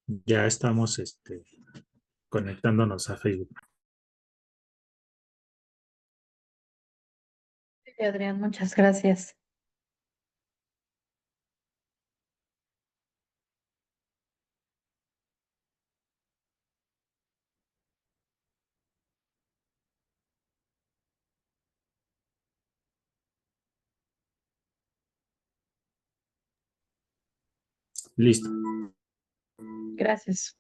Ya estamos conectándonos a Facebook. Sí, Adrián, muchas gracias. Listo. Gracias.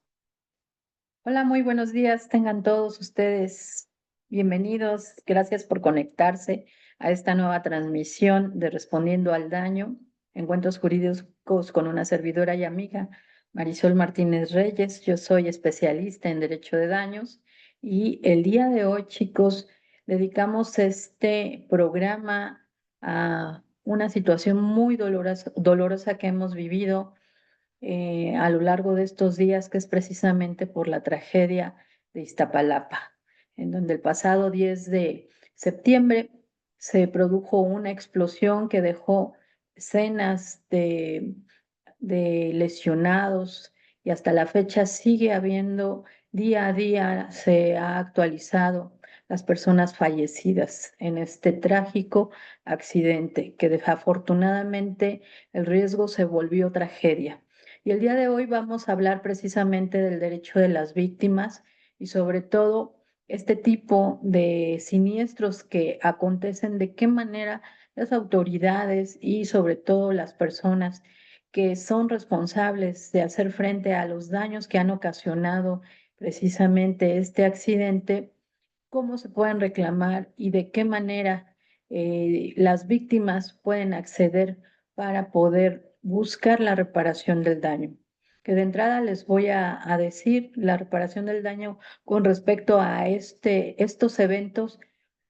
Hola, muy buenos días. Tengan todos ustedes bienvenidos. Gracias por conectarse a esta nueva transmisión de Respondiendo al Daño, Encuentros Jurídicos con una servidora y amiga, Marisol Martínez Reyes. Yo soy especialista en Derecho de Daños y el día de hoy, chicos, dedicamos este programa a una situación muy dolorosa que hemos vivido a lo largo de estos días, que es precisamente por la tragedia de Iztapalapa, en donde el pasado 10 de septiembre se produjo una explosión que dejó decenas de lesionados y hasta la fecha sigue habiendo, día a día se ha actualizado las personas fallecidas en este trágico accidente, que desafortunadamente el riesgo se volvió tragedia. Y el día de hoy vamos a hablar precisamente del derecho de las víctimas y sobre todo este tipo de siniestros que acontecen, de qué manera las autoridades y sobre todo las personas que son responsables de hacer frente a los daños que han ocasionado precisamente este accidente, cómo se pueden reclamar y de qué manera las víctimas pueden acceder para poder buscar la reparación del daño. Que de entrada les voy a decir, la reparación del daño con respecto a estos eventos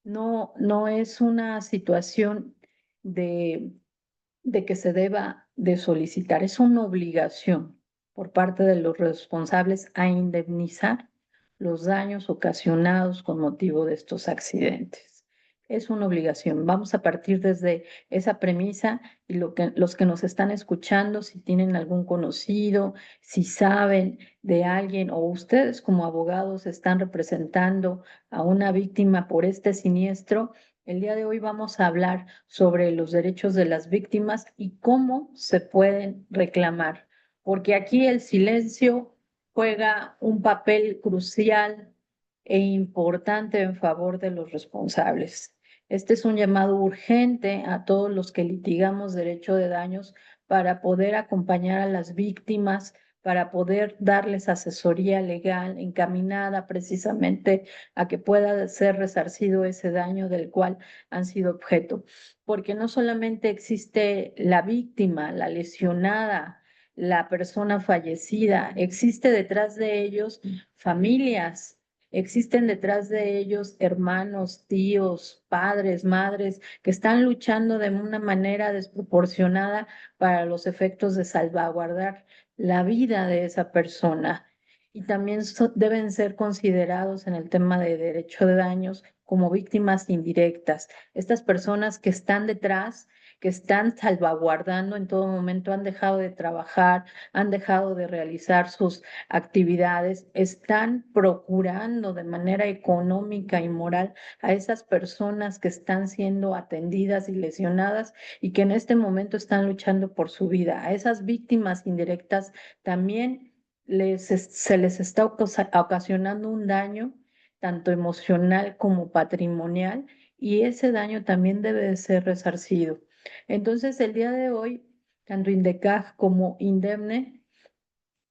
no es una situación de que se deba de solicitar, es una obligación por parte de los responsables a indemnizar los daños ocasionados con motivo de estos accidentes. Es una obligación. Vamos a partir desde esa premisa y los que nos están escuchando, si tienen algún conocido, si saben de alguien o ustedes como abogados están representando a una víctima por este siniestro, el día de hoy vamos a hablar sobre los derechos de las víctimas y cómo se pueden reclamar, porque aquí el silencio juega un papel crucial e importante en favor de los responsables. Este es un llamado urgente a todos los que litigamos derecho de daños para poder acompañar a las víctimas, para poder darles asesoría legal encaminada precisamente a que pueda ser resarcido ese daño del cual han sido objeto. Porque no solamente existe la víctima, la lesionada, la persona fallecida, existe detrás de ellos familias. Existen detrás de ellos hermanos, tíos, padres, madres que están luchando de una manera desproporcionada para los efectos de salvaguardar la vida de esa persona. Y también deben ser considerados en el tema de derecho de daños como víctimas indirectas. Estas personas que están detrás, que están salvaguardando en todo momento, han dejado de trabajar, han dejado de realizar sus actividades, están procurando de manera económica y moral a esas personas que están siendo atendidas y lesionadas y que en este momento están luchando por su vida. A esas víctimas indirectas también se les está ocasionando un daño tanto emocional como patrimonial, y ese daño también debe de ser resarcido. Entonces, el día de hoy, tanto INDECAJ como Indemne,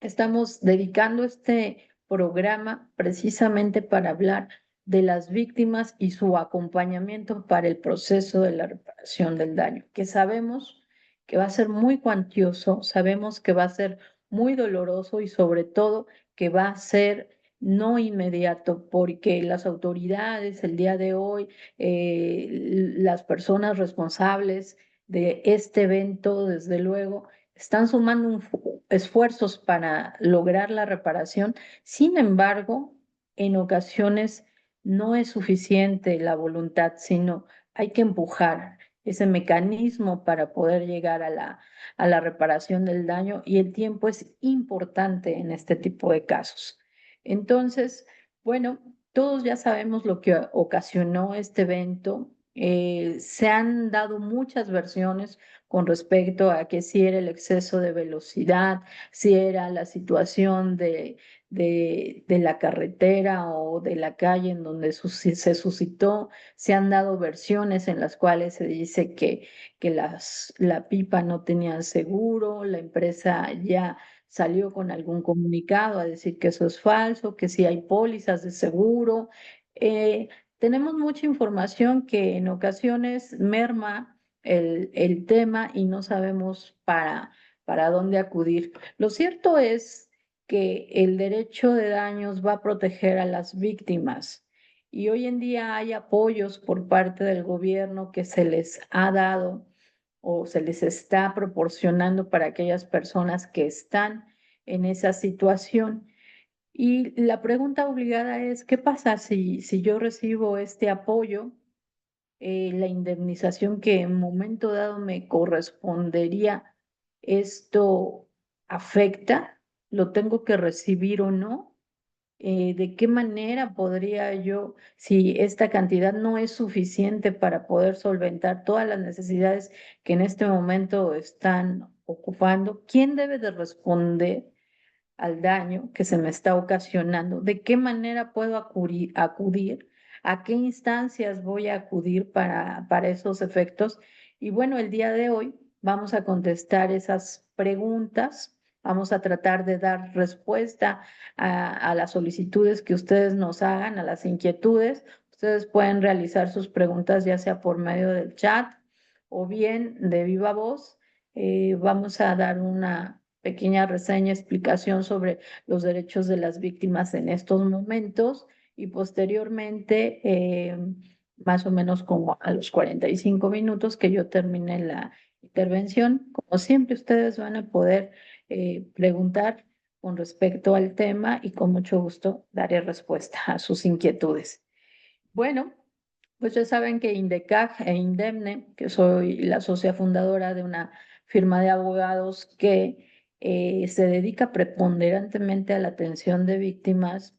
estamos dedicando este programa precisamente para hablar de las víctimas y su acompañamiento para el proceso de la reparación del daño, que sabemos que va a ser muy cuantioso, sabemos que va a ser muy doloroso y sobre todo que va a ser no inmediato, porque las autoridades el día de hoy, las personas responsables de este evento, desde luego, están sumando esfuerzos para lograr la reparación. Sin embargo, en ocasiones no es suficiente la voluntad, sino hay que empujar. ese mecanismo para poder llegar a la reparación del daño, y el tiempo es importante en este tipo de casos. Entonces, bueno, todos ya sabemos lo que ocasionó este evento. Se han dado muchas versiones con respecto a que si era el exceso de velocidad, si era la situación de la carretera o de la calle en donde se suscitó. Se han dado versiones en las cuales se dice que la pipa no tenía seguro, la empresa ya salió con algún comunicado a decir que eso es falso, que sí hay pólizas de seguro. Eh, Tenemos mucha información que en ocasiones merma el tema y no sabemos para dónde acudir. Lo cierto es que el derecho de daños va a proteger a las víctimas, y hoy en día hay apoyos por parte del gobierno que se les ha dado o se les está proporcionando para aquellas personas que están en esa situación. Y la pregunta obligada es, ¿qué pasa si yo recibo este apoyo? La indemnización que en momento dado me correspondería, ¿esto afecta? ¿Lo tengo que recibir o no? ¿De qué manera podría yo, si esta cantidad no es suficiente para poder solventar todas las necesidades que en este momento están ocupando, quién debe de responder al daño que se me está ocasionando? ¿De qué manera puedo acudir? ¿A qué instancias voy a acudir para esos efectos? Y bueno, el día de hoy vamos a contestar esas preguntas. Vamos a tratar de dar respuesta a las solicitudes que ustedes nos hagan, a las inquietudes. Ustedes pueden realizar sus preguntas ya sea por medio del chat o bien de viva voz. Vamos a dar una pequeña reseña, explicación sobre los derechos de las víctimas en estos momentos, y posteriormente, más o menos como a los 45 minutos que yo termine la intervención, como siempre, ustedes van a poder preguntar con respecto al tema y con mucho gusto daré respuesta a sus inquietudes. Bueno, pues ya saben que Indecag e Indemne, que soy la socia fundadora de una firma de abogados que se dedica preponderantemente a la atención de víctimas,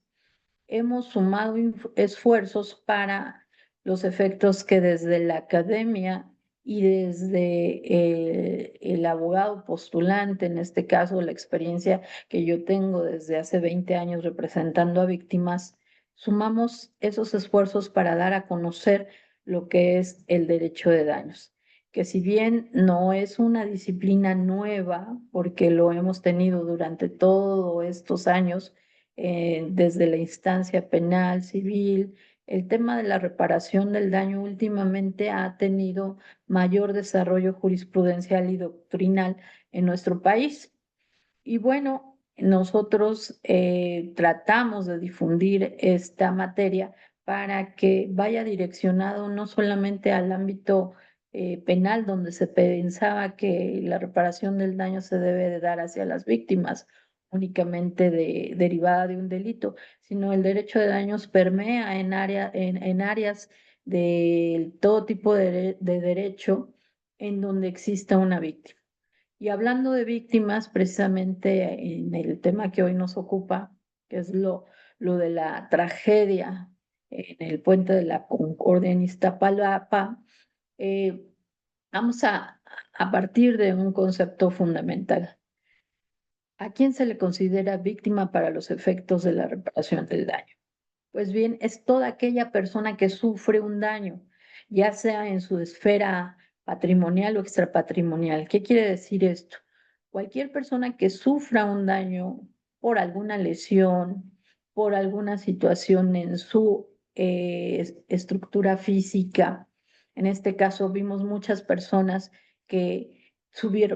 hemos sumado esfuerzos para los efectos que desde la academia y desde el abogado postulante, en este caso la experiencia que yo tengo desde hace 20 años representando a víctimas, sumamos esos esfuerzos para dar a conocer lo que es el derecho de daños, que si bien no es una disciplina nueva, porque lo hemos tenido durante todos estos años, desde la instancia penal, civil, el tema de la reparación del daño últimamente ha tenido mayor desarrollo jurisprudencial y doctrinal en nuestro país. Y bueno, nosotros tratamos de difundir esta materia para que vaya direccionado no solamente al ámbito penal, donde se pensaba que la reparación del daño se debe de dar hacia las víctimas únicamente derivada de un delito, sino el derecho de daños permea en áreas de todo tipo de derecho en donde exista una víctima. Y hablando de víctimas, precisamente en el tema que hoy nos ocupa, que es lo de la tragedia en el puente de la Concordia en Iztapalapa, eh, vamos a partir de un concepto fundamental. ¿A quién se le considera víctima para los efectos de la reparación del daño? Pues bien, es toda aquella persona que sufre un daño, ya sea en su esfera patrimonial o extrapatrimonial. ¿Qué quiere decir esto? Cualquier persona que sufra un daño por alguna lesión, por alguna situación en su estructura física. En este caso, vimos muchas personas que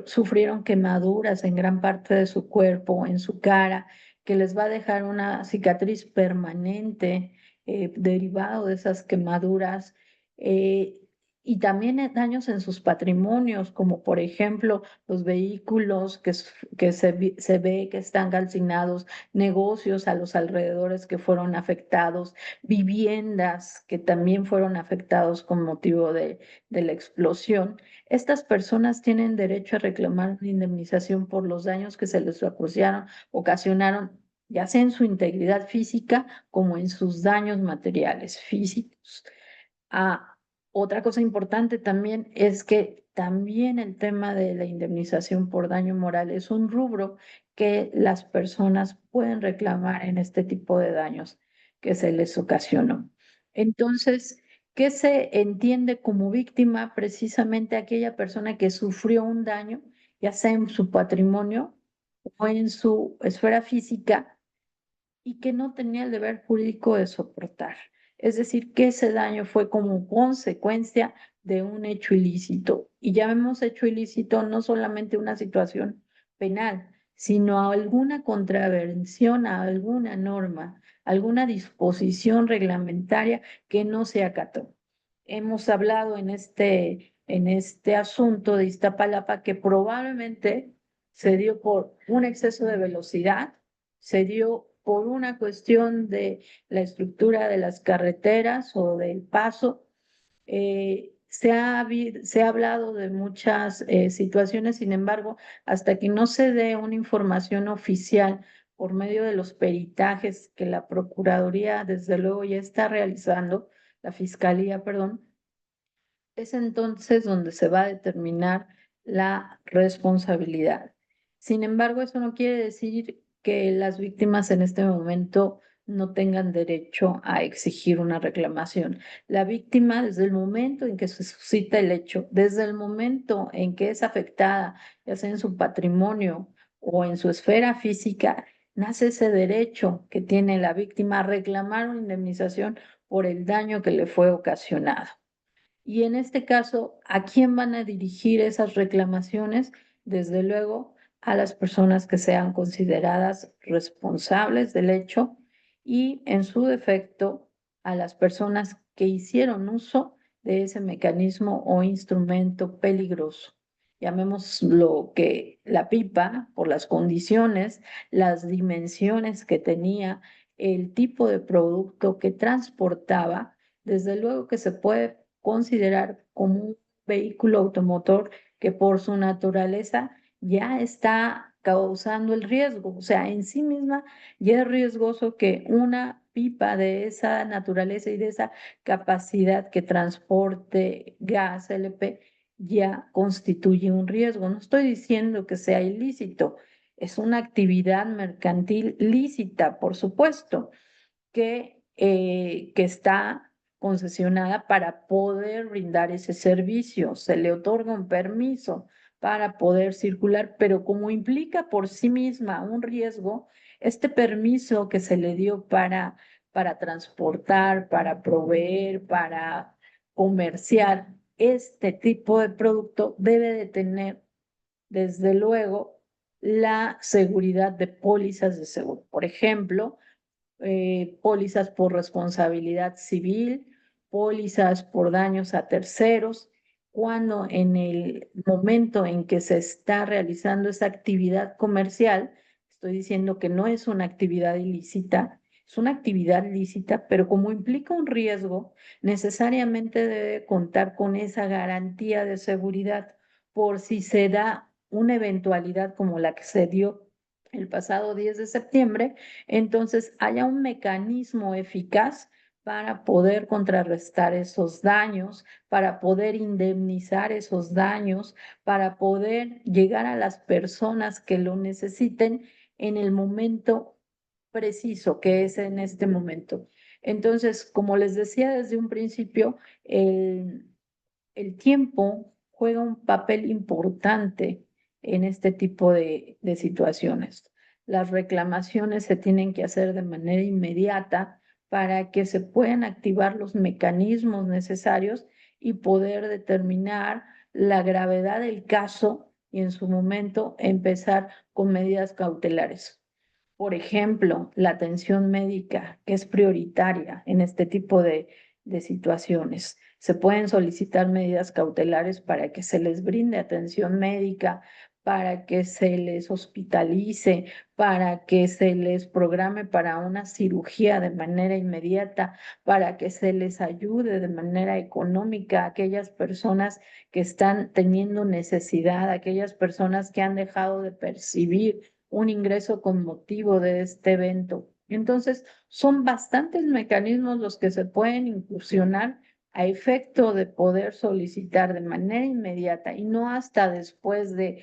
sufrieron quemaduras en gran parte de su cuerpo, en su cara, que les va a dejar una cicatriz permanente derivado de esas quemaduras. eh, y también daños en sus patrimonios, como por ejemplo los vehículos que se ve que están calcinados, negocios a los alrededores que fueron afectados, viviendas que también fueron afectados con motivo de la explosión. Estas personas tienen derecho a reclamar una indemnización por los daños que se les ocasionaron, ya sea en su integridad física como en sus daños materiales físicos. Ah, otra cosa importante también es que también el tema de la indemnización por daño moral es un rubro que las personas pueden reclamar en este tipo de daños que se les ocasionó. Entonces, ¿qué se entiende como víctima? Precisamente aquella persona que sufrió un daño, ya sea en su patrimonio o en su esfera física, y que no tenía el deber jurídico de soportar. Es decir, que ese daño fue como consecuencia de un hecho ilícito. Y llamemos hecho ilícito no solamente una situación penal, sino a alguna contravención a alguna norma, alguna disposición reglamentaria que no se acató. Hemos hablado en este asunto de Iztapalapa que probablemente se dio por un exceso de velocidad, se dio por una cuestión de la estructura de las carreteras o del paso. Se ha hablado de muchas situaciones, sin embargo, hasta que no se dé una información oficial por medio de los peritajes que la Procuraduría, desde luego, ya está realizando, la Fiscalía, perdón, es entonces donde se va a determinar la responsabilidad. Sin embargo, eso no quiere decir que las víctimas en este momento no tengan derecho a exigir una reclamación. La víctima, desde el momento en que se suscita el hecho, desde el momento en que es afectada, ya sea en su patrimonio o en su esfera física, nace ese derecho que tiene la víctima a reclamar una indemnización por el daño que le fue ocasionado. Y en este caso, ¿a quién van a dirigir esas reclamaciones? Desde luego, a las personas que sean consideradas responsables del hecho y, en su defecto, a las personas que hicieron uso de ese mecanismo o instrumento peligroso. Llamémoslo que la pipa, por las condiciones, las dimensiones que tenía, el tipo de producto que transportaba, desde luego que se puede considerar como un vehículo automotor que por su naturaleza ya está causando el riesgo. O sea, en sí misma ya es riesgoso que una pipa de esa naturaleza y de esa capacidad que transporte gas LP ya constituye un riesgo. No estoy diciendo que sea ilícito, es una actividad mercantil lícita, por supuesto, que está concesionada para poder brindar ese servicio. Se le otorga un permiso para poder circular, pero como implica por sí misma un riesgo, este permiso que se le dio para transportar, para proveer, para comerciar este tipo de producto debe de tener, desde luego, la seguridad de pólizas de seguro. Por ejemplo, pólizas por responsabilidad civil, pólizas por daños a terceros, cuando en el momento en que se está realizando esa actividad comercial, estoy diciendo que no es una actividad ilícita, es una actividad lícita, pero como implica un riesgo, necesariamente debe contar con esa garantía de seguridad por si se da una eventualidad como la que se dio el pasado 10 de septiembre, entonces haya un mecanismo eficaz para poder contrarrestar esos daños, para poder indemnizar esos daños, para poder llegar a las personas que lo necesiten en el momento preciso, que es en este momento. Entonces, como les decía desde un principio, el tiempo juega un papel importante en este tipo de situaciones. Las reclamaciones se tienen que hacer de manera inmediata para que se puedan activar los mecanismos necesarios y poder determinar la gravedad del caso y en su momento empezar con medidas cautelares. Por ejemplo, la atención médica, que es prioritaria en este tipo de situaciones. Se pueden solicitar medidas cautelares para que se les brinde atención médica, para que se les hospitalice, para que se les programe para una cirugía de manera inmediata, para que se les ayude de manera económica a aquellas personas que están teniendo necesidad, aquellas personas que han dejado de percibir un ingreso con motivo de este evento. Entonces, son bastantes mecanismos los que se pueden incursionar a efecto de poder solicitar de manera inmediata y no hasta después de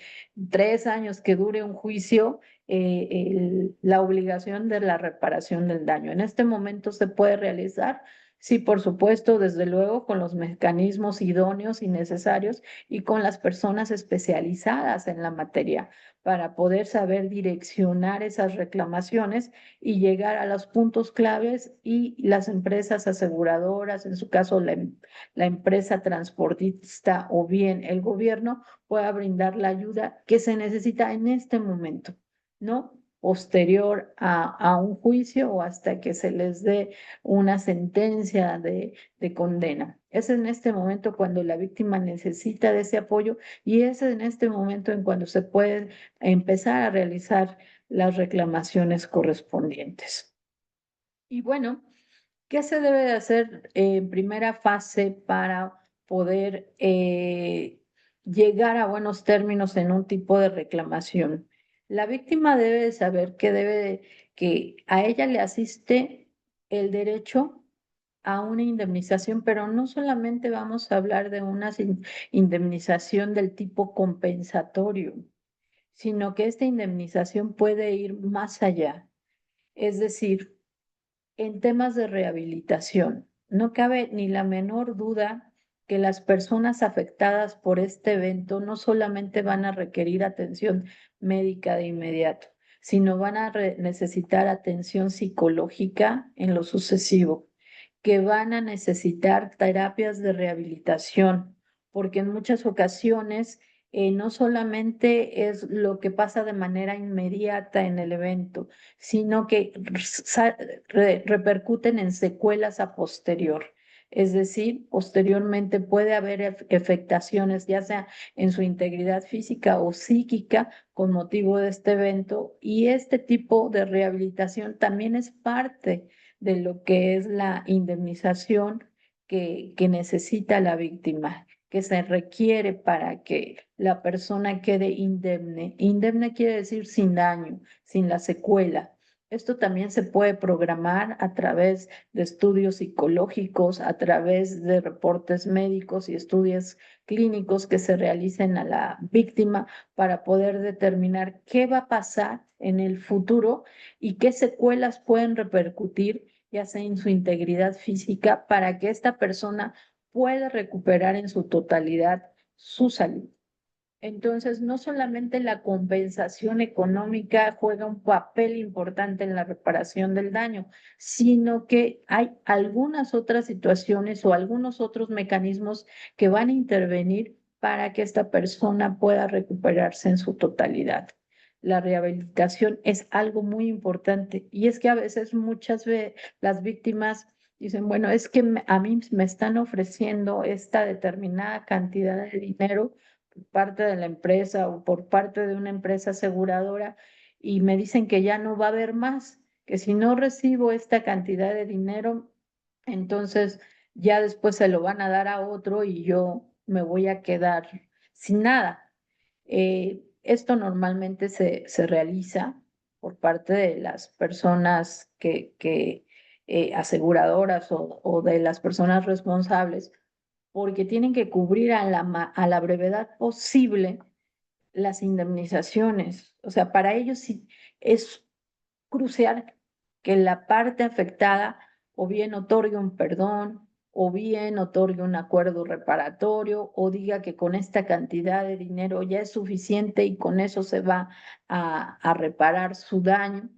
3 años que dure un juicio, la obligación de la reparación del daño. En este momento se puede realizar, sí, por supuesto, desde luego, con los mecanismos idóneos y necesarios y con las personas especializadas en la materia para poder saber direccionar esas reclamaciones y llegar a los puntos claves y las empresas aseguradoras, en su caso la empresa transportista o bien el gobierno, pueda brindar la ayuda que se necesita en este momento, ¿no? Posterior a un juicio o hasta que se les dé una sentencia de condena. Es en este momento cuando la víctima necesita de ese apoyo y es en este momento en cuando se puede empezar a realizar las reclamaciones correspondientes. Y bueno, ¿qué se debe de hacer en primera fase para poder llegar a buenos términos en un tipo de reclamación? La víctima debe de saber que a ella le asiste el derecho a una indemnización, pero no solamente vamos a hablar de una indemnización del tipo compensatorio, sino que esta indemnización puede ir más allá. Es decir, en temas de rehabilitación, no cabe ni la menor duda que las personas afectadas por este evento no solamente van a requerir atención médica de inmediato, sino van a necesitar atención psicológica en lo sucesivo, que van a necesitar terapias de rehabilitación, porque en muchas ocasiones no solamente es lo que pasa de manera inmediata en el evento, sino que repercuten en secuelas a posterior. Es decir, posteriormente puede haber afectaciones, ya sea en su integridad física o psíquica, con motivo de este evento, y este tipo de rehabilitación también es parte de lo que es la indemnización que necesita la víctima, que se requiere para que la persona quede indemne. Indemne quiere decir sin daño, sin la secuela. Esto también se puede programar a través de estudios psicológicos, a través de reportes médicos y estudios clínicos que se realicen a la víctima para poder determinar qué va a pasar en el futuro y qué secuelas pueden repercutir, ya sea en su integridad física, para que esta persona pueda recuperar en su totalidad su salud. Entonces, no solamente la compensación económica juega un papel importante en la reparación del daño, sino que hay algunas otras situaciones o algunos otros mecanismos que van a intervenir para que esta persona pueda recuperarse en su totalidad. La rehabilitación es algo muy importante y es que a veces muchas veces las víctimas dicen, bueno, es que a mí me están ofreciendo esta determinada cantidad de dinero parte de la empresa o por parte de una empresa aseguradora y me dicen que ya no va a haber más, que si no recibo esta cantidad de dinero, entonces ya después se lo van a dar a otro y yo me voy a quedar sin nada. Esto normalmente se realiza por parte de las personas que aseguradoras o de las personas responsables porque tienen que cubrir a la brevedad posible las indemnizaciones. O sea, para ellos sí es crucial que la parte afectada o bien otorgue un perdón, o bien otorgue un acuerdo reparatorio, o diga que con esta cantidad de dinero ya es suficiente y con eso se va a reparar su daño.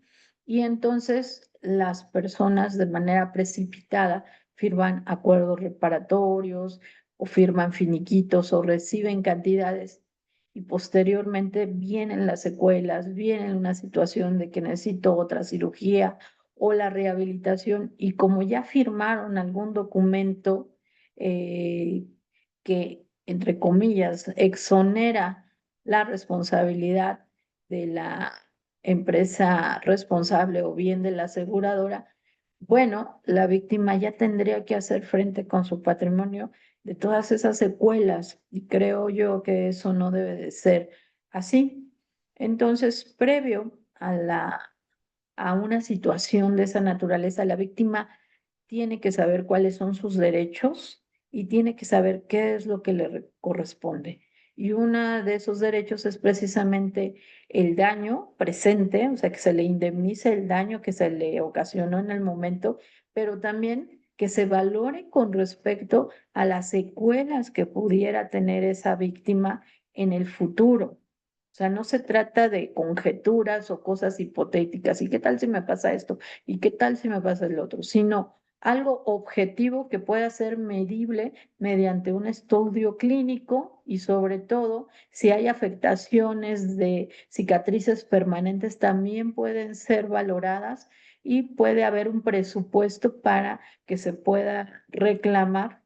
Y entonces las personas de manera precipitada firman acuerdos reparatorios o firman finiquitos o reciben cantidades y posteriormente vienen las secuelas, viene una situación de que necesito otra cirugía o la rehabilitación y como ya firmaron algún documento, que, entre comillas, exonera la responsabilidad de la empresa responsable o bien de la aseguradora, bueno, la víctima ya tendría que hacer frente con su patrimonio de todas esas secuelas y creo yo que eso no debe de ser así. Entonces, previo a una situación de esa naturaleza, la víctima tiene que saber cuáles son sus derechos y tiene que saber qué es lo que corresponde. Y uno de esos derechos es precisamente el daño presente, o sea, que se le indemnice el daño que se le ocasionó en el momento, pero también que se valore con respecto a las secuelas que pudiera tener esa víctima en el futuro. O sea, no se trata de conjeturas o cosas hipotéticas. ¿Y qué tal si me pasa esto? ¿Y qué tal si me pasa el otro? Sino algo objetivo que pueda ser medible mediante un estudio clínico y sobre todo si hay afectaciones de cicatrices permanentes también pueden ser valoradas y puede haber un presupuesto para que se pueda reclamar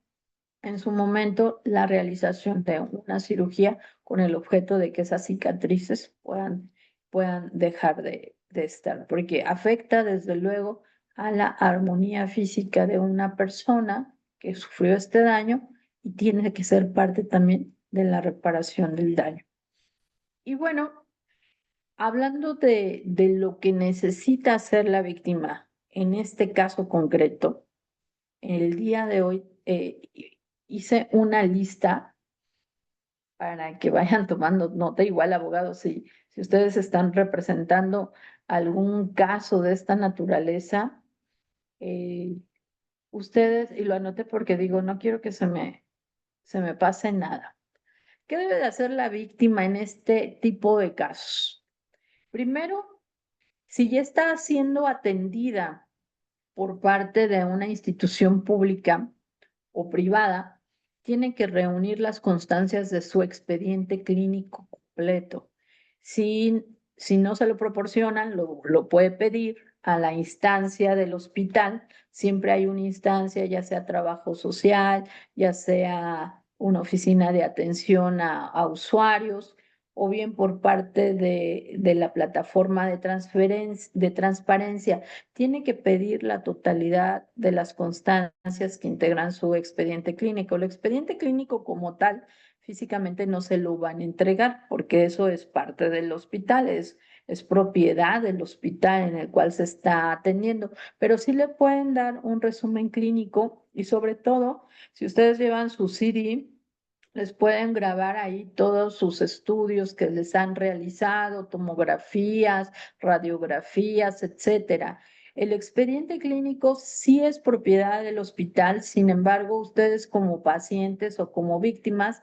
en su momento la realización de una cirugía con el objeto de que esas cicatrices puedan dejar de estar, porque afecta desde luego a la armonía física de una persona que sufrió este daño y tiene que ser parte también de la reparación del daño. Y bueno, hablando de lo que necesita hacer la víctima en este caso concreto, el día de hoy hice una lista para que vayan tomando nota, igual abogados, si ustedes están representando algún caso de esta naturaleza, eh, ustedes, y lo anoté porque digo, no quiero que se me pase nada. ¿Qué debe de hacer la víctima en este tipo de casos? Primero, si ya está siendo atendida por parte de una institución pública o privada, tiene que reunir las constancias de su expediente clínico completo. Si, si no se lo proporcionan, lo puede pedir a la instancia del hospital. Siempre hay una instancia, ya sea trabajo social, ya sea una oficina de atención a usuarios o bien por parte de la plataforma de transparencia, tiene que pedir la totalidad de las constancias que integran su expediente clínico. El expediente clínico como tal, físicamente no se lo van a entregar porque eso es parte del hospital, es propiedad del hospital en el cual se está atendiendo, pero sí le pueden dar un resumen clínico y sobre todo, si ustedes llevan su CD, les pueden grabar ahí todos sus estudios que les han realizado, tomografías, radiografías, etcétera. El expediente clínico sí es propiedad del hospital, sin embargo, ustedes como pacientes o como víctimas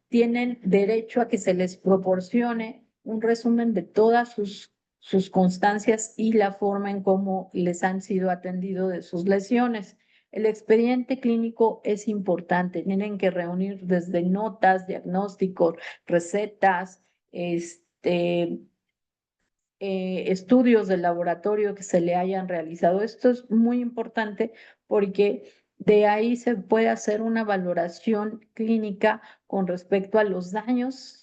tienen derecho a que se les proporcione un resumen de todas sus constancias y la forma en cómo les han sido atendidos de sus lesiones. El expediente clínico es importante, tienen que reunir desde notas, diagnósticos, recetas, estudios de laboratorio que se le hayan realizado. Esto es muy importante porque de ahí se puede hacer una valoración clínica con respecto a los daños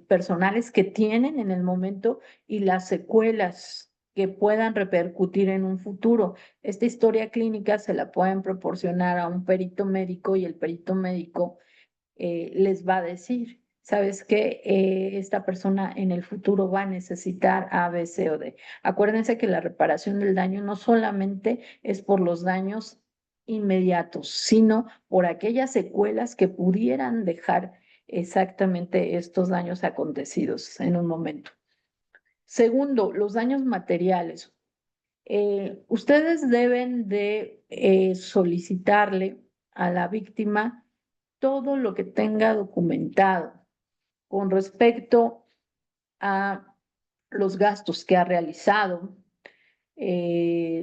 personales que tienen en el momento y las secuelas que puedan repercutir en un futuro. Esta historia clínica se la pueden proporcionar a un perito médico y el perito médico les va a decir, ¿sabes qué? Esta persona en el futuro va a necesitar A, B, C o D. Acuérdense que la reparación del daño no solamente es por los daños inmediatos, sino por aquellas secuelas que pudieran dejar exactamente estos daños acontecidos en un momento. Segundo, los daños materiales. Ustedes deben de solicitarle a la víctima todo lo que tenga documentado con respecto a los gastos que ha realizado,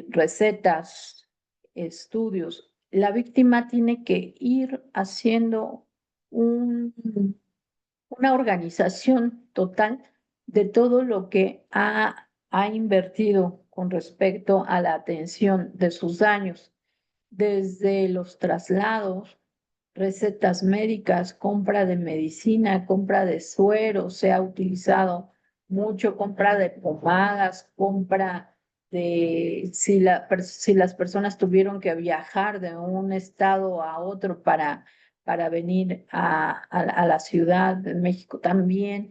recetas, estudios. La víctima tiene que ir haciendo un, una organización total de todo lo que ha invertido con respecto a la atención de sus daños. desde los traslados, recetas médicas, compra de medicina, compra de suero, se ha utilizado mucho, compra de pomadas, compra de, si las personas tuvieron que viajar de un estado a otro para venir a la Ciudad de México también,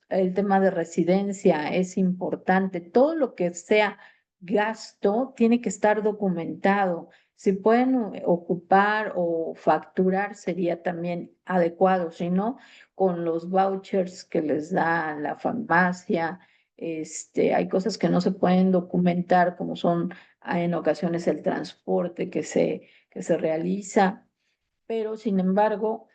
el tema de residencia es importante, todo lo que sea gasto tiene que estar documentado. Si pueden ocupar o facturar sería también adecuado, si no, con los vouchers que les da la farmacia, hay cosas que no se pueden documentar, como son en ocasiones el transporte que se realiza, pero sin embargo,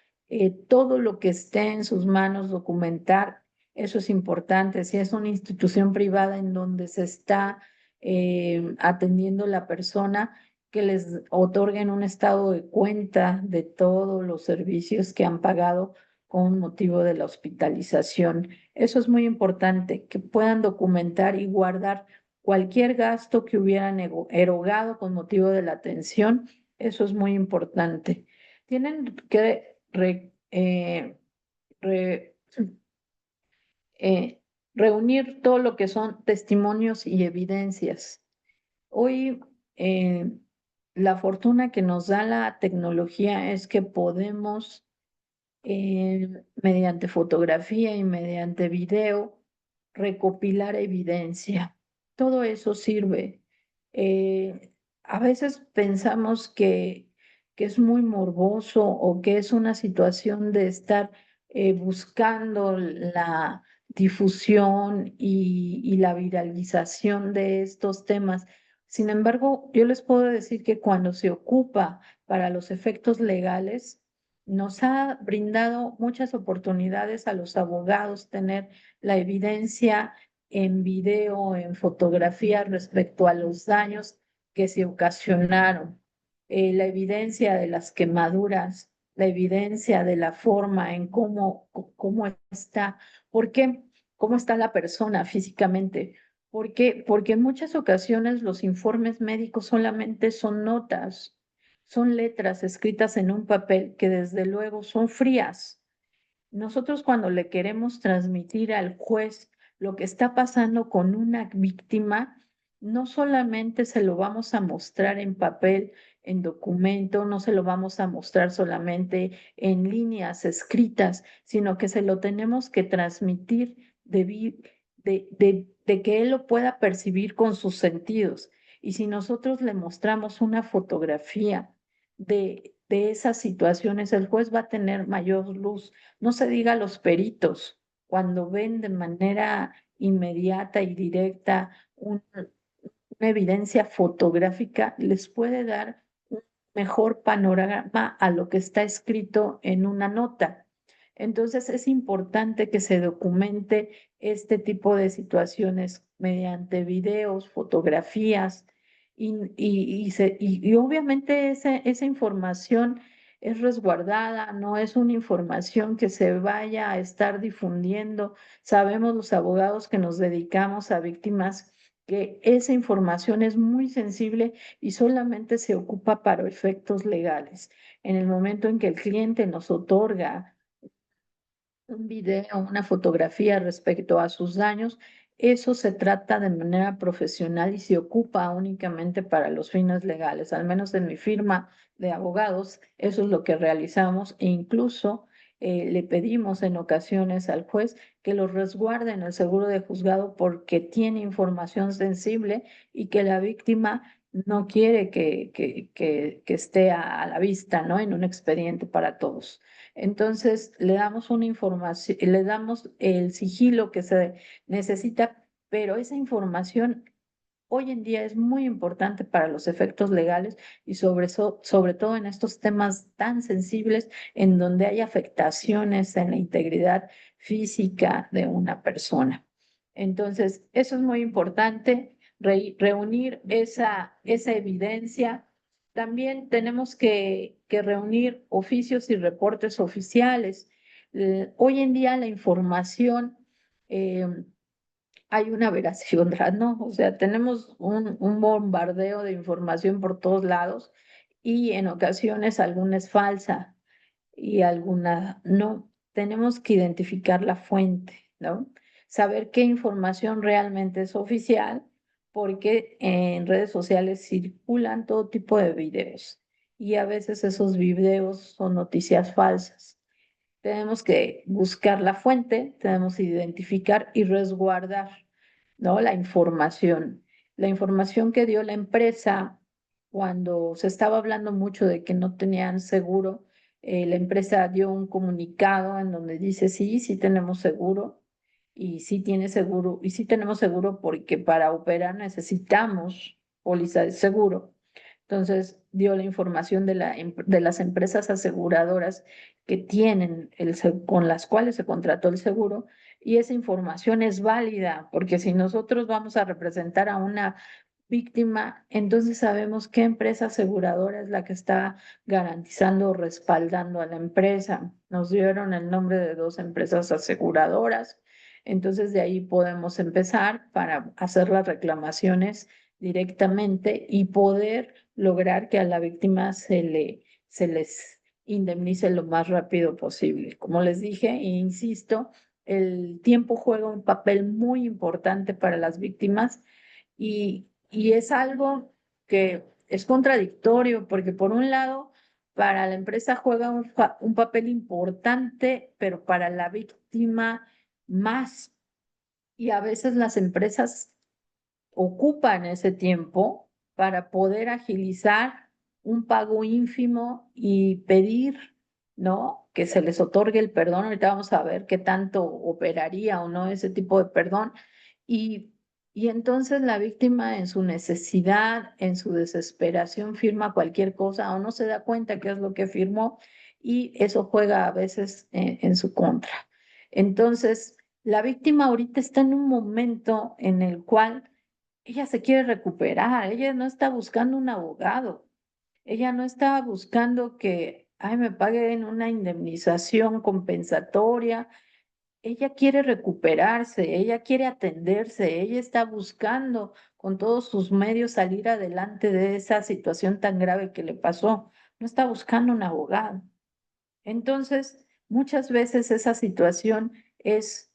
todo lo que esté en sus manos documentar, eso es importante. Si es una institución privada en donde se está atendiendo la persona, que les otorguen un estado de cuenta de todos los servicios que han pagado con motivo de la hospitalización. Eso es muy importante, que puedan documentar y guardar cualquier gasto que hubieran erogado con motivo de la atención. Eso es muy importante. Tienen que re- reunir todo lo que son testimonios y evidencias. Hoy, la fortuna que nos da la tecnología es que podemos, mediante fotografía y mediante video, recopilar evidencia. Todo eso sirve. A veces pensamos que es muy morboso o que es una situación de estar buscando la difusión y la viralización de estos temas. Sin embargo, yo les puedo decir que cuando se ocupa para los efectos legales, nos ha brindado muchas oportunidades a los abogados tener la evidencia en video, en fotografía respecto a los daños que se ocasionaron, la evidencia de las quemaduras, la evidencia de la forma en cómo está, por qué, cómo está la persona físicamente. ¿Por qué? Porque en muchas ocasiones los informes médicos solamente son notas, son letras escritas en un papel que desde luego son frías. Nosotros cuando le queremos transmitir al juez lo que está pasando con una víctima, no solamente se lo vamos a mostrar en papel, en documento, no se lo vamos a mostrar solamente en líneas escritas, sino que se lo tenemos que transmitir de que él lo pueda percibir con sus sentidos. Y si nosotros le mostramos una fotografía de esas situaciones, el juez va a tener mayor luz. No se diga los peritos, cuando ven de manera inmediata y directa una evidencia fotográfica, les puede dar un mejor panorama a lo que está escrito en una nota. Entonces es importante que se documente este tipo de situaciones mediante videos, fotografías y obviamente esa información es resguardada, no es una información que se vaya a estar difundiendo. Sabemos los abogados que nos dedicamos a víctimas que esa información es muy sensible y solamente se ocupa para efectos legales. En el momento en que el cliente nos otorga un video, una fotografía respecto a sus daños, eso se trata de manera profesional y se ocupa únicamente para los fines legales. Al menos en mi firma de abogados, eso es lo que realizamos e incluso le pedimos en ocasiones al juez que lo resguarde en el seguro de juzgado porque tiene información sensible y que la víctima no quiere que esté a la vista, ¿no? En un expediente para todos. Entonces, le damos una información, le damos el sigilo que se necesita, pero esa información hoy en día es muy importante para los efectos legales y sobre todo en estos temas tan sensibles en donde hay afectaciones en la integridad física de una persona. Entonces, eso es muy importante, reunir esa evidencia. También tenemos que reunir oficios y reportes oficiales. Hoy en día la información eh, hay una veracidad, otra no. O sea, tenemos un bombardeo de información por todos lados y en ocasiones alguna es falsa y alguna no. Tenemos que identificar la fuente, ¿no? Saber qué información realmente es oficial, porque en redes sociales circulan todo tipo de videos y a veces esos videos son noticias falsas. Tenemos que buscar la fuente, tenemos que identificar y resguardar, ¿no? La información que dio la empresa cuando se estaba hablando mucho de que no tenían seguro. La empresa dio un comunicado en donde dice, sí, sí tenemos seguro y sí tiene seguro y sí tenemos seguro porque para operar necesitamos póliza de seguro. Entonces dio la información de las empresas aseguradoras que tienen con las cuales se contrató el seguro, y esa información es válida, porque si nosotros vamos a representar a una víctima, entonces sabemos qué empresa aseguradora es la que está garantizando o respaldando a la empresa. Nos dieron el nombre de dos empresas aseguradoras, entonces de ahí podemos empezar para hacer las reclamaciones directamente y poder lograr que a la víctima se les indemnice lo más rápido posible. Como les dije, e insisto, el tiempo juega un papel muy importante para las víctimas y es algo que es contradictorio porque por un lado, para la empresa juega un papel importante, pero para la víctima más. Y a veces las empresas ocupan ese tiempo para poder agilizar un pago ínfimo y pedir, ¿no? Que se les otorgue el perdón. Ahorita vamos a ver qué tanto operaría o no ese tipo de perdón. Y, y entonces la víctima en su necesidad, en su desesperación, firma cualquier cosa o no se da cuenta qué es lo que firmó y eso juega a veces en su contra. Entonces, la víctima ahorita está en un momento en el cual ella se quiere recuperar, ella no está buscando un abogado, ella no está buscando que, ay, me paguen una indemnización compensatoria, ella quiere recuperarse, ella quiere atenderse, ella está buscando con todos sus medios salir adelante de esa situación tan grave que le pasó, no está buscando un abogado. Entonces, muchas veces esa situación es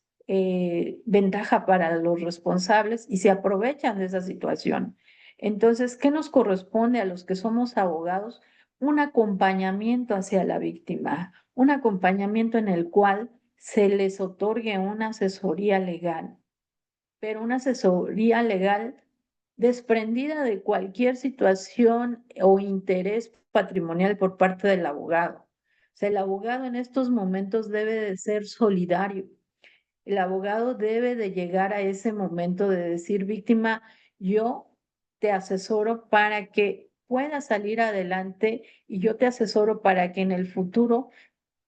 ventaja para los responsables y se aprovechan de esa situación. Entonces, ¿qué nos corresponde a los que somos abogados? Un acompañamiento hacia la víctima, un acompañamiento en el cual se les otorgue una asesoría legal, pero una asesoría legal desprendida de cualquier situación o interés patrimonial por parte del abogado. O sea, el abogado en estos momentos debe de ser solidario. El abogado debe de llegar a ese momento de decir, víctima, yo te asesoro para que puedas salir adelante y yo te asesoro para que en el futuro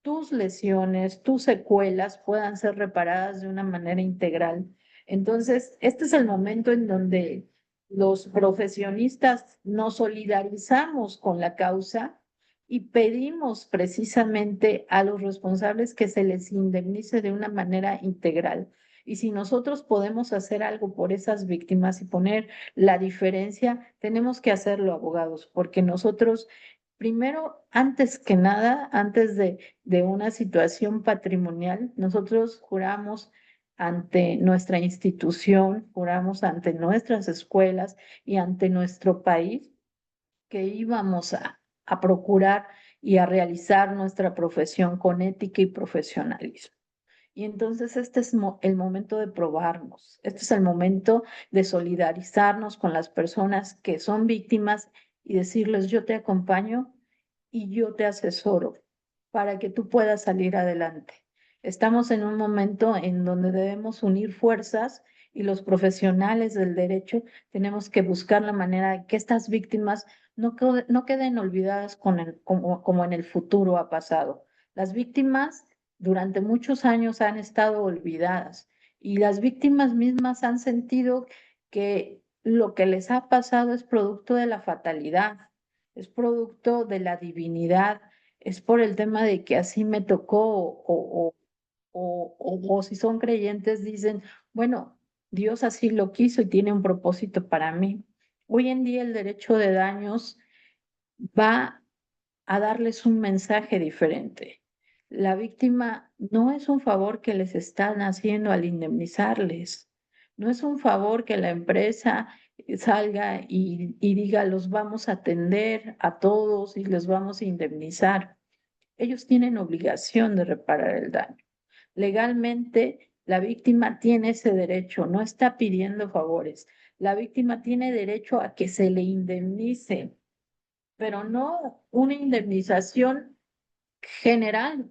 tus lesiones, tus secuelas puedan ser reparadas de una manera integral. Entonces, este es el momento en donde los profesionistas nos solidarizamos con la causa y pedimos precisamente a los responsables que se les indemnice de una manera integral. Y si nosotros podemos hacer algo por esas víctimas y poner la diferencia, tenemos que hacerlo, abogados, porque nosotros primero, antes que nada, antes de una situación patrimonial, nosotros juramos ante nuestra institución, juramos ante nuestras escuelas y ante nuestro país que íbamos a procurar y a realizar nuestra profesión con ética y profesionalismo. Y entonces este es el momento de probarnos, este es el momento de solidarizarnos con las personas que son víctimas y decirles, yo te acompaño y yo te asesoro para que tú puedas salir adelante. Estamos en un momento en donde debemos unir fuerzas y los profesionales del derecho tenemos que buscar la manera de que estas víctimas no queden olvidadas como en el futuro ha pasado. Las víctimas durante muchos años han estado olvidadas y las víctimas mismas han sentido que lo que les ha pasado es producto de la fatalidad, es producto de la divinidad, es por el tema de que así me tocó o si son creyentes dicen, bueno, Dios así lo quiso y tiene un propósito para mí. Hoy en día el derecho de daños va a darles un mensaje diferente. La víctima no es un favor que les están haciendo al indemnizarles, no es un favor que la empresa salga y diga los vamos a atender a todos y les vamos a indemnizar. Ellos tienen obligación de reparar el daño. Legalmente, la víctima tiene ese derecho, no está pidiendo favores. La víctima tiene derecho a que se le indemnice, pero no una indemnización general,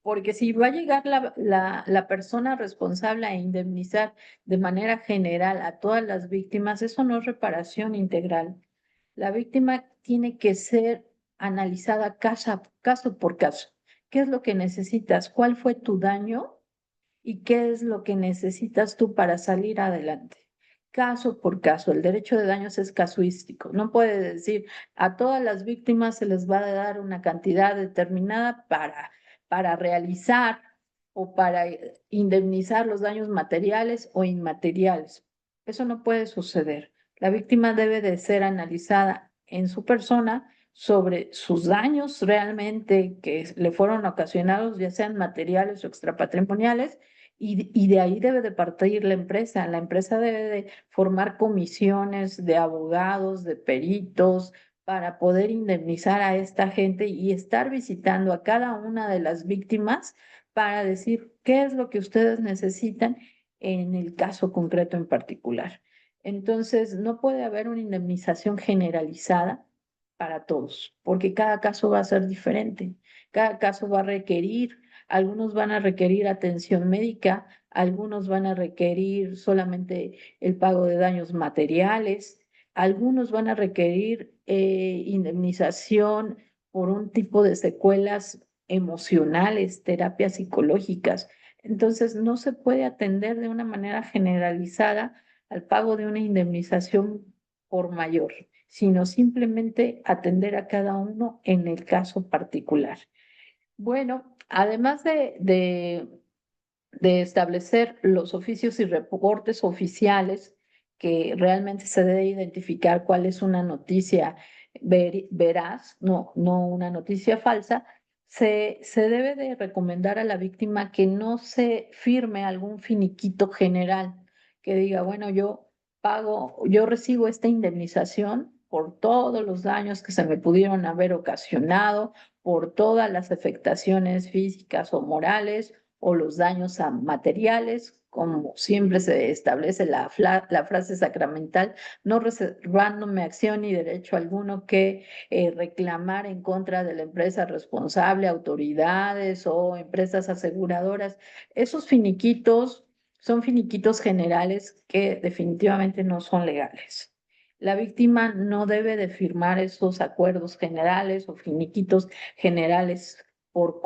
porque si va a llegar la persona responsable a indemnizar de manera general a todas las víctimas, eso no es reparación integral. La víctima tiene que ser analizada caso por caso. ¿Qué es lo que necesitas? ¿Cuál fue tu daño? ¿Y qué es lo que necesitas tú para salir adelante? Caso por caso, el derecho de daños es casuístico. No puede decir a todas las víctimas se les va a dar una cantidad determinada para realizar o para indemnizar los daños materiales o inmateriales. Eso no puede suceder. La víctima debe de ser analizada en su persona sobre sus daños realmente que le fueron ocasionados, ya sean materiales o extrapatrimoniales, y de ahí debe de partir la empresa. La empresa debe de formar comisiones de abogados, de peritos, para poder indemnizar a esta gente y estar visitando a cada una de las víctimas para decir qué es lo que ustedes necesitan en el caso concreto en particular. Entonces, no puede haber una indemnización generalizada para todos, porque cada caso va a ser diferente. Cada caso va a requerir, algunos van a requerir atención médica, algunos van a requerir solamente el pago de daños materiales, algunos van a requerir indemnización por un tipo de secuelas emocionales, terapias psicológicas. Entonces, no se puede atender de una manera generalizada al pago de una indemnización por mayor, sino simplemente atender a cada uno en el caso particular. Bueno, además de establecer los oficios y reportes oficiales, que realmente se debe identificar cuál es una noticia veraz, no una noticia falsa, se debe de recomendar a la víctima que no se firme algún finiquito general, que diga, bueno, yo recibo esta indemnización por todos los daños que se me pudieron haber ocasionado, por todas las afectaciones físicas o morales o los daños a materiales, como siempre se establece la frase sacramental, no reservándome acción ni derecho alguno que reclamar en contra de la empresa responsable, autoridades o empresas aseguradoras. Esos finiquitos son finiquitos generales que definitivamente no son legales. La víctima no debe de firmar esos acuerdos generales o finiquitos generales por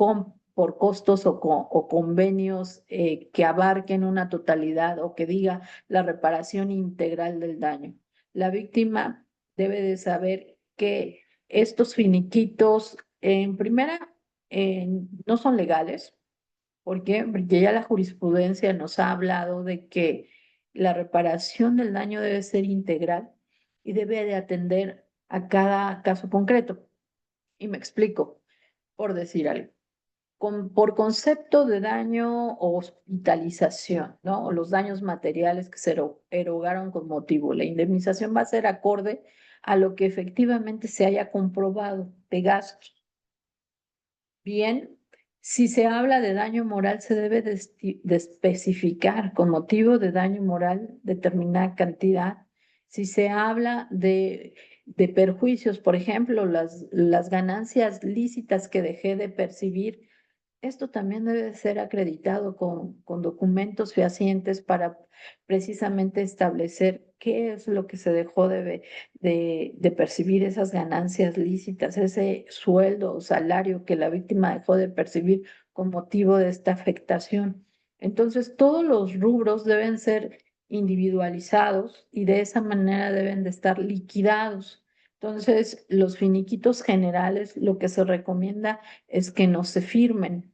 costos o convenios que abarquen una totalidad o que diga la reparación integral del daño. La víctima debe de saber que estos finiquitos, en primera, no son legales. ¿Por qué? Porque ya la jurisprudencia nos ha hablado de que la reparación del daño debe ser integral y debe de atender a cada caso concreto. Y me explico, por decir algo. Por concepto de daño o hospitalización, ¿no? O los daños materiales que se erogaron con motivo. La indemnización va a ser acorde a lo que efectivamente se haya comprobado de gastos. Bien, si se habla de daño moral, se debe de especificar con motivo de daño moral determinada cantidad. Si se habla de perjuicios, por ejemplo, las ganancias lícitas que dejé de percibir, esto también debe ser acreditado con documentos fehacientes para precisamente establecer qué es lo que se dejó de percibir esas ganancias lícitas, ese sueldo o salario que la víctima dejó de percibir con motivo de esta afectación. Entonces, todos los rubros deben ser individualizados y de esa manera deben de estar liquidados. Entonces, los finiquitos generales, lo que se recomienda es que no se firmen.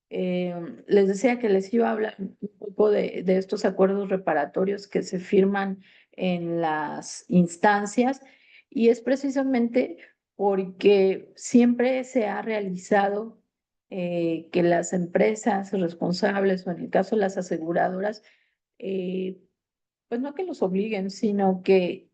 Les decía que les iba a hablar un tipo de estos acuerdos reparatorios que se firman en las instancias, y es precisamente porque siempre se ha realizado que las empresas responsables, o en el caso de las aseguradoras, eh, pues no que los obliguen, sino que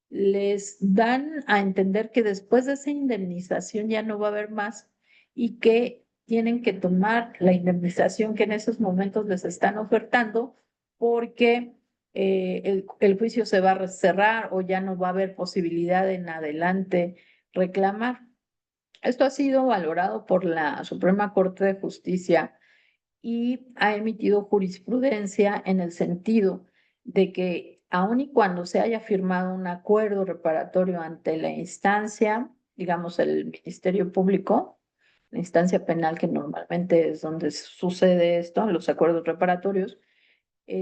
les dan a entender que después de esa indemnización ya no va a haber más, y que tienen que tomar la indemnización que en esos momentos les están ofertando, porque el juicio se va a cerrar o ya no va a haber posibilidad en adelante reclamar. Esto ha sido valorado por la Suprema Corte de Justicia y ha emitido jurisprudencia en el sentido de que aun y cuando se haya firmado un acuerdo reparatorio ante la instancia, digamos el Ministerio Público, la instancia penal, que normalmente es donde sucede esto, los acuerdos reparatorios,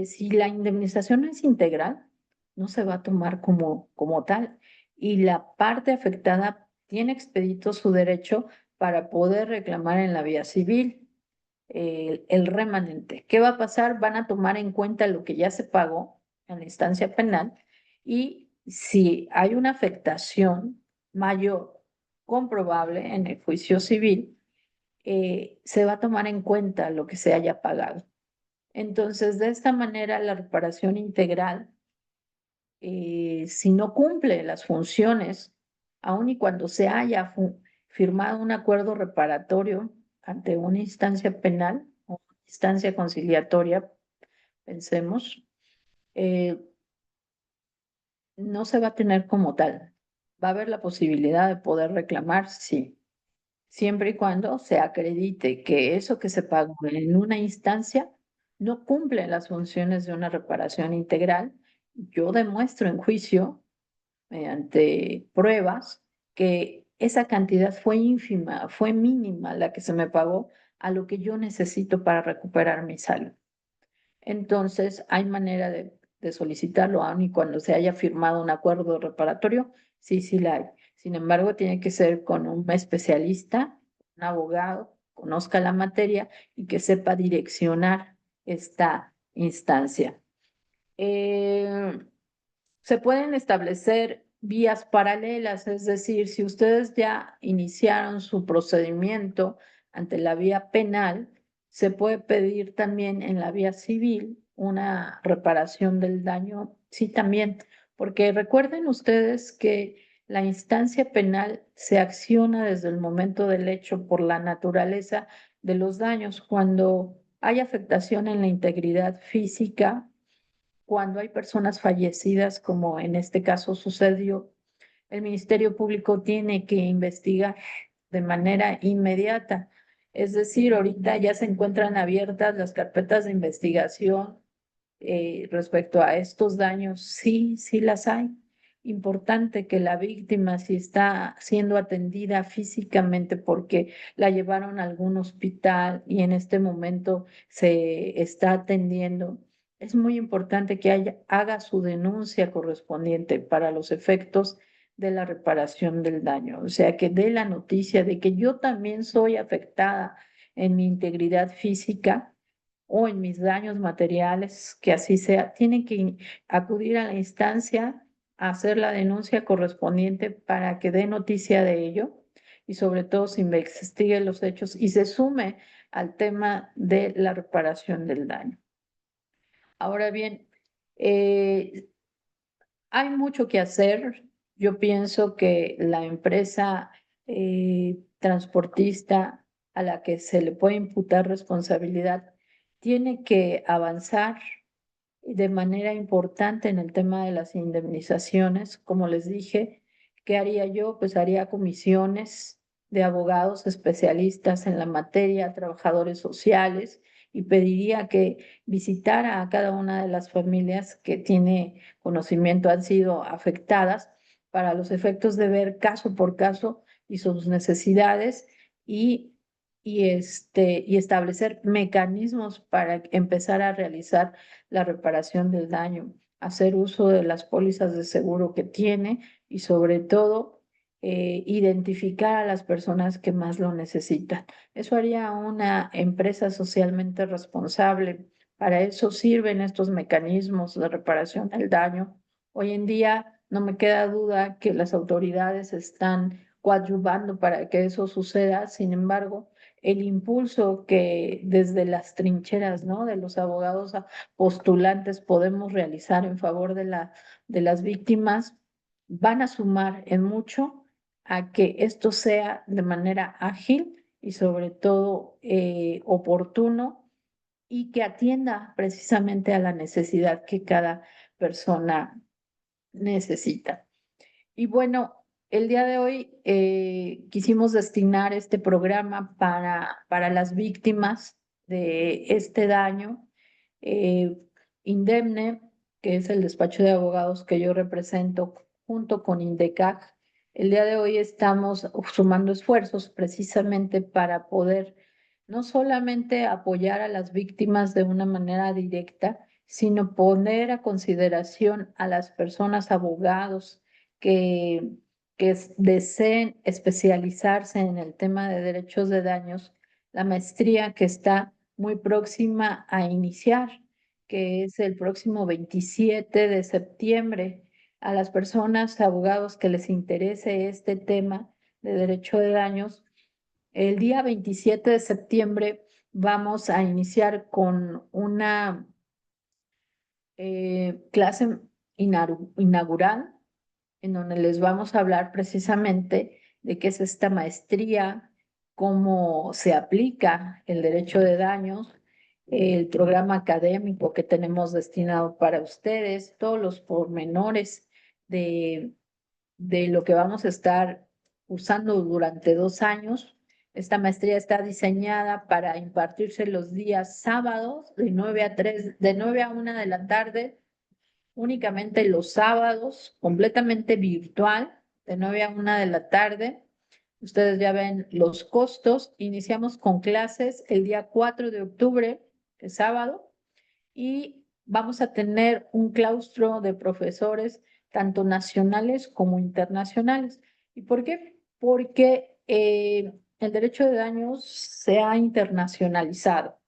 si la indemnización no es integral, no se va a tomar como tal, y la parte afectada tiene expedito su derecho para poder reclamar en la vía civil el remanente. ¿Qué va a pasar? Van a tomar en cuenta lo que ya se pagó en la instancia penal, y si hay una afectación mayor comprobable en el juicio civil, se va a tomar en cuenta lo que se haya pagado. Entonces, de esta manera, la reparación integral, si no cumple las funciones, aun y cuando se haya firmado un acuerdo reparatorio ante una instancia penal o instancia conciliatoria, pensemos, eh, no se va a tener como tal. Va a haber la posibilidad de poder reclamar, sí, siempre y cuando se acredite que eso que se pagó en una instancia no cumple las funciones de una reparación integral. Yo demuestro en juicio, mediante pruebas, que esa cantidad fue ínfima, fue mínima la que se me pagó a lo que yo necesito para recuperar mi salud. Entonces, hay manera de solicitarlo, aun y cuando se haya firmado un acuerdo reparatorio, sí, sí la hay. Sin embargo, tiene que ser con un especialista, un abogado, conozca la materia y que sepa direccionar esta instancia. Se pueden establecer vías paralelas, es decir, si ustedes ya iniciaron su procedimiento ante la vía penal, se puede pedir también en la vía civil una reparación del daño, sí también, porque recuerden ustedes que la instancia penal se acciona desde el momento del hecho por la naturaleza de los daños. Cuando hay afectación en la integridad física, cuando hay personas fallecidas, como en este caso sucedió, el Ministerio Público tiene que investigar de manera inmediata. Es decir, ahorita ya se encuentran abiertas las carpetas de investigación respecto a estos daños. Sí, sí las hay. Importante que la víctima, si está siendo atendida físicamente porque la llevaron a algún hospital y en este momento se está atendiendo, es muy importante que haga su denuncia correspondiente para los efectos de la reparación del daño. O sea, que dé la noticia de que yo también soy afectada en mi integridad física o en mis daños materiales, que así sea. Tiene que acudir a la instancia a hacer la denuncia correspondiente para que dé noticia de ello, y sobre todo se investigue los hechos y se sume al tema de la reparación del daño. Ahora bien, eh, hay mucho que hacer. Yo pienso que la empresa transportista a la que se le puede imputar responsabilidad tiene que avanzar de manera importante en el tema de las indemnizaciones. Como les dije, ¿qué haría yo? Pues haría comisiones de abogados especialistas en la materia, trabajadores sociales, y pediría que visitara a cada una de las familias que tiene conocimiento han sido afectadas, para los efectos de ver caso por caso y sus necesidades, y, y establecer mecanismos para empezar a realizar la reparación del daño, hacer uso de las pólizas de seguro que tiene, y sobre todo identificar a las personas que más lo necesitan. Eso haría una empresa socialmente responsable. Para eso sirven estos mecanismos de reparación del daño. Hoy en día no me queda duda que las autoridades están coadyuvando para que eso suceda. Sin embargo, el impulso que desde las trincheras, ¿no?, de los abogados postulantes podemos realizar en favor de las víctimas van a sumar en mucho a que esto sea de manera ágil y sobre todo oportuno y que atienda precisamente a la necesidad que cada persona necesita. Y bueno, el día de hoy quisimos destinar este programa para las víctimas de este daño. eh, Indemne, que es el despacho de abogados que yo represento junto con INDECAG. El día de hoy estamos sumando esfuerzos precisamente para poder no solamente apoyar a las víctimas de una manera directa, sino poner a consideración a las personas abogados que, deseen especializarse en el tema de derechos de daños, la maestría que está muy próxima a iniciar, que es el próximo 27 de septiembre. A las personas, abogados que les interese este tema de derecho de daños, el día 27 de septiembre vamos a iniciar con una clase inaugural en donde les vamos a hablar precisamente de qué es esta maestría, cómo se aplica el derecho de daños, el programa académico que tenemos destinado para ustedes, todos los pormenores de, de lo que vamos a estar usando durante 2 años. Esta maestría está diseñada para impartirse los días sábados de 9 a 1 de la tarde, únicamente los sábados, completamente virtual, de 9 a 1 de la tarde. Ustedes ya ven los costos. Iniciamos con clases el día 4 de octubre, el sábado, y vamos a tener un claustro de profesores, tanto nacionales como internacionales. ¿Y por qué? Porque el derecho de daños se ha internacionalizado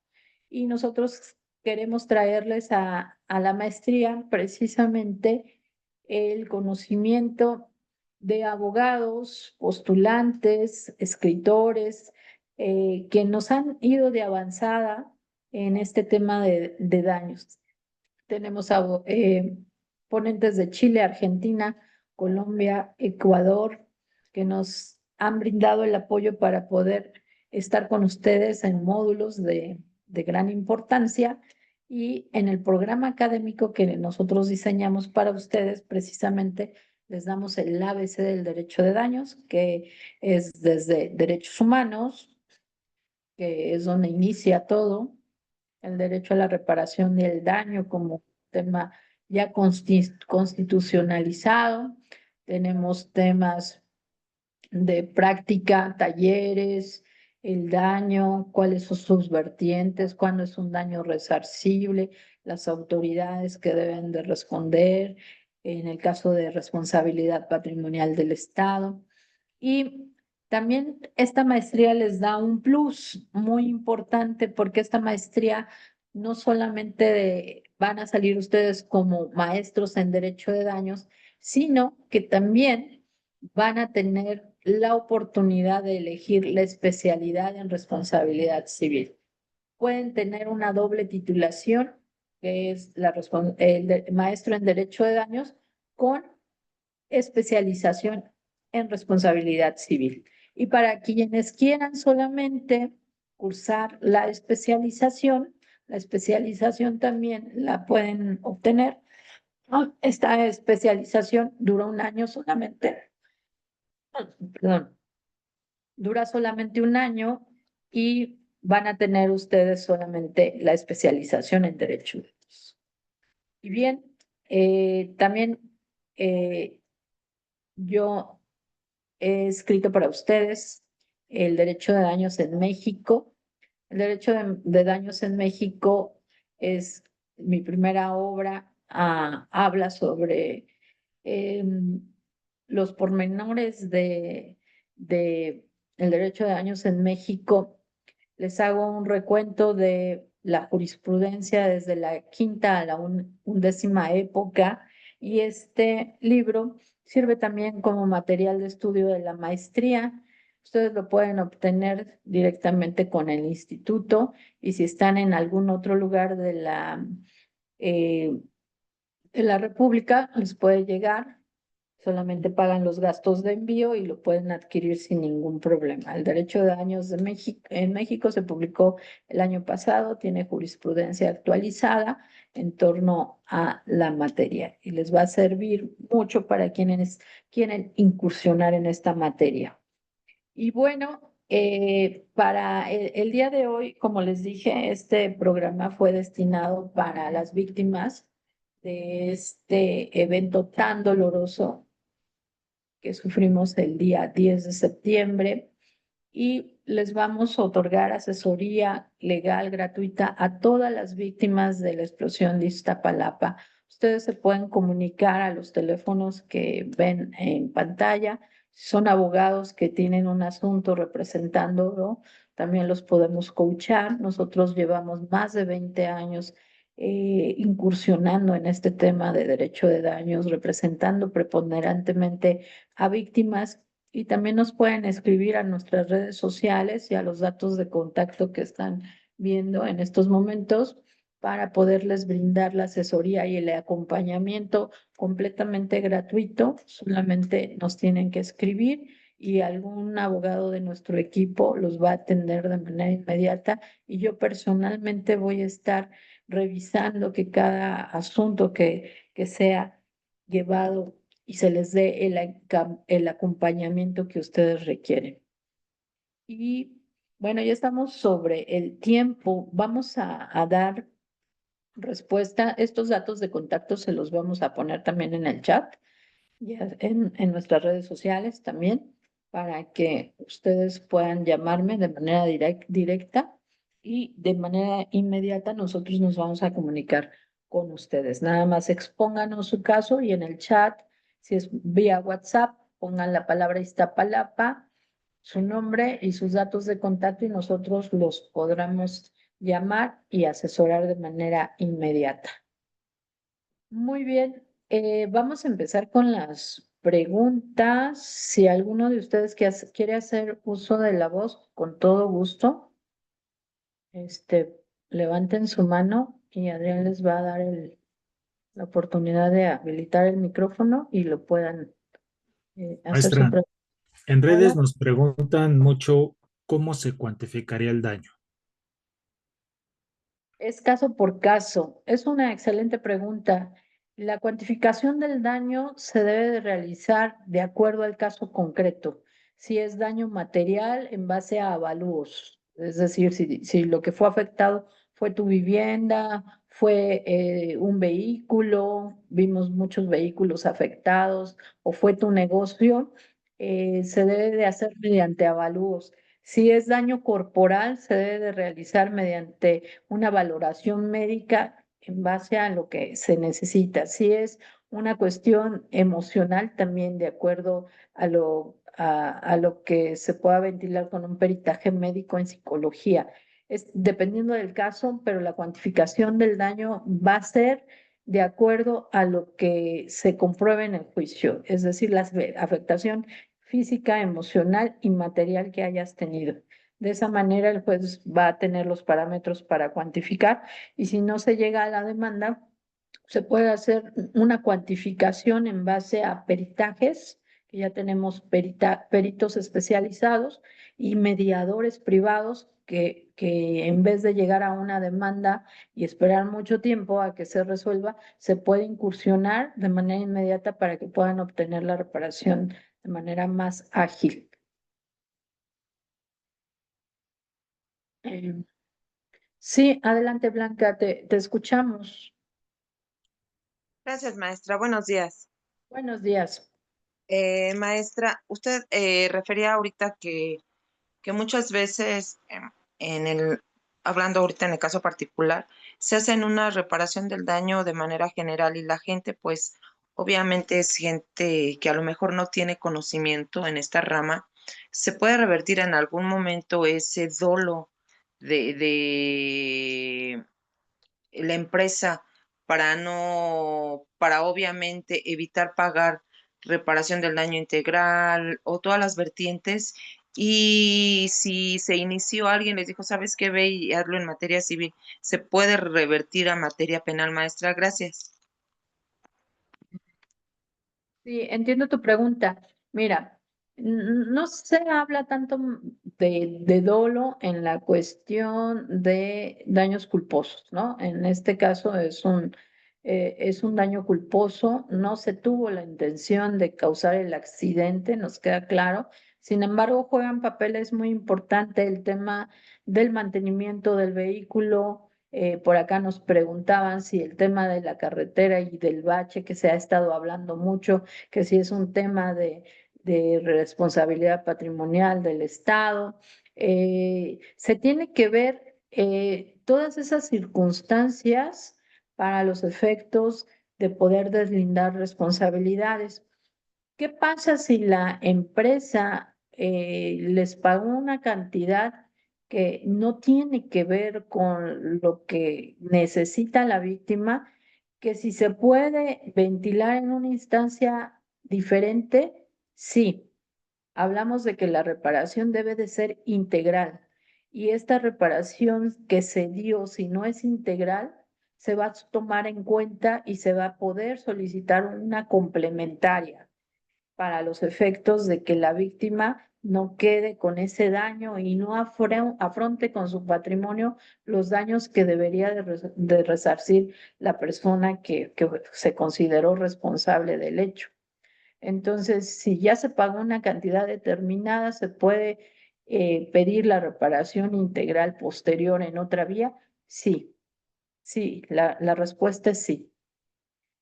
y nosotros queremos traerles a la maestría precisamente el conocimiento de abogados, postulantes, escritores, que nos han ido de avanzada en este tema de daños. Tenemos ponentes de Chile, Argentina, Colombia, Ecuador, que nos han brindado el apoyo para poder estar con ustedes en módulos de gran importancia y en el programa académico que nosotros diseñamos para ustedes, precisamente les damos el ABC del derecho de daños, que es desde derechos humanos, que es donde inicia todo, el derecho a la reparación del daño como tema ya constitucionalizado. Tenemos temas de práctica, talleres, el daño, cuáles son sus vertientes, cuándo es un daño resarcible, las autoridades que deben de responder, en el caso de responsabilidad patrimonial del Estado. Y también esta maestría les da un plus muy importante porque esta maestría no solamente van a salir ustedes como maestros en derecho de daños, sino que también van a tener la oportunidad de elegir la especialidad en responsabilidad civil. Pueden tener una doble titulación, que es maestro en derecho de daños, con especialización en responsabilidad civil. Y para quienes quieran solamente cursar la especialización también la pueden obtener. Esta especialización dura un año solamente, perdón, dura solamente un año y van a tener ustedes solamente la especialización en derechos. Y bien, también yo he escrito para ustedes el derecho de daños en México. El derecho de daños en México es mi primera obra. Habla sobre los pormenores de el derecho de daños en México, les hago un recuento de la jurisprudencia desde la quinta a la undécima época, y este libro sirve también como material de estudio de la maestría. Ustedes lo pueden obtener directamente con el instituto, y si están en algún otro lugar eh, de la República, les puede llegar. Solamente pagan los gastos de envío y lo pueden adquirir sin ningún problema. El derecho de daños de México, en México se publicó el año pasado, tiene jurisprudencia actualizada en torno a la materia y les va a servir mucho para quienes quieren incursionar en esta materia. Y bueno, para el día de hoy, como les dije, este programa fue destinado para las víctimas de este evento tan doloroso que sufrimos el día 10 de septiembre, y les vamos a otorgar asesoría legal gratuita a todas las víctimas de la explosión de Iztapalapa. Ustedes se pueden comunicar a los teléfonos que ven en pantalla. Si son abogados que tienen un asunto representándolo, también los podemos coachar. Nosotros llevamos más de 20 años incursionando en este tema de derecho de daños, representando preponderantemente a víctimas, y también nos pueden escribir a nuestras redes sociales y a los datos de contacto que están viendo en estos momentos para poderles brindar la asesoría y el acompañamiento completamente gratuito. Solamente nos tienen que escribir y algún abogado de nuestro equipo los va a atender de manera inmediata, y yo personalmente voy a estar revisando que cada asunto que sea llevado y se les dé el acompañamiento que ustedes requieren. Y bueno, ya estamos sobre el tiempo. Vamos a dar respuesta. Estos datos de contacto se los vamos a poner también en el chat, ya en nuestras redes sociales también, para que ustedes puedan llamarme de manera directa, y de manera inmediata nosotros nos vamos a comunicar con ustedes. Nada más expónganos su caso, y en el chat, si es vía WhatsApp, pongan la palabra Iztapalapa, su nombre y sus datos de contacto, y nosotros los podremos llamar y asesorar de manera inmediata. Muy bien, vamos a empezar con las preguntas. Si alguno de ustedes quiere hacer uso de la voz, con todo gusto, levanten su mano y Adrián les va a dar la oportunidad de habilitar el micrófono y lo puedan hacer su Maestra, pregunta. en redes Hola. nos preguntan mucho cómo se cuantificaría el daño. Es caso por caso. Es una excelente pregunta. La cuantificación del daño se debe de realizar de acuerdo al caso concreto. Si es daño material, en base a avalúos. Es decir, si lo que fue afectado fue tu vivienda, fue un vehículo, vimos muchos vehículos afectados, o fue tu negocio, se debe de hacer mediante avalúos. Si es daño corporal, se debe de realizar mediante una valoración médica en base a lo que se necesita. Si es una cuestión emocional, también de acuerdo a lo que se pueda ventilar con un peritaje médico en psicología. Es dependiendo del caso, pero la cuantificación del daño va a ser de acuerdo a lo que se compruebe en el juicio, es decir, la afectación física, emocional y material que hayas tenido. De esa manera, el juez va a tener los parámetros para cuantificar, y si no se llega a la demanda, se puede hacer una cuantificación en base a peritajes, que ya tenemos peritos especializados y mediadores privados que en vez de llegar a una demanda y esperar mucho tiempo a que se resuelva, se puede incursionar de manera inmediata para que puedan obtener la reparación de manera más ágil. Eh, Sí, adelante, Blanca, te escuchamos. Gracias, maestra. Buenos días. Buenos días. Maestra, usted refería ahorita que muchas veces hablando ahorita en el caso particular, se hacen una reparación del daño de manera general y la gente pues obviamente es gente que a lo mejor no tiene conocimiento en esta rama, se puede revertir en algún momento ese dolo de la empresa para obviamente evitar pagar reparación del daño integral o todas las vertientes. Y si se inició alguien, les dijo, ¿sabes qué? Ve y hazlo en materia civil. Se puede revertir a materia penal, maestra. Gracias. Sí, entiendo tu pregunta. Mira, no se habla tanto de dolo en la cuestión de daños culposos, ¿no? En este caso es un daño culposo, no se tuvo la intención de causar el accidente, nos queda claro. Sin embargo, juegan papeles muy importantes el tema del mantenimiento del vehículo. Por acá nos preguntaban si el tema de la carretera y del bache, que se ha estado hablando mucho, que si es un tema de responsabilidad patrimonial del Estado. Se tiene que ver todas esas circunstancias para los efectos de poder deslindar responsabilidades. ¿Qué pasa si la empresa les pagó una cantidad que no tiene que ver con lo que necesita la víctima, que si se puede ventilar en una instancia diferente? Sí, hablamos de que la reparación debe de ser integral y esta reparación que se dio, si no es integral, se va a tomar en cuenta y se va a poder solicitar una complementaria para los efectos de que la víctima no quede con ese daño y no afronte con su patrimonio los daños que debería de resarcir la persona que se consideró responsable del hecho. Entonces, si ya se pagó una cantidad determinada, se puede pedir la reparación integral posterior en otra vía. Sí, sí, la respuesta es sí.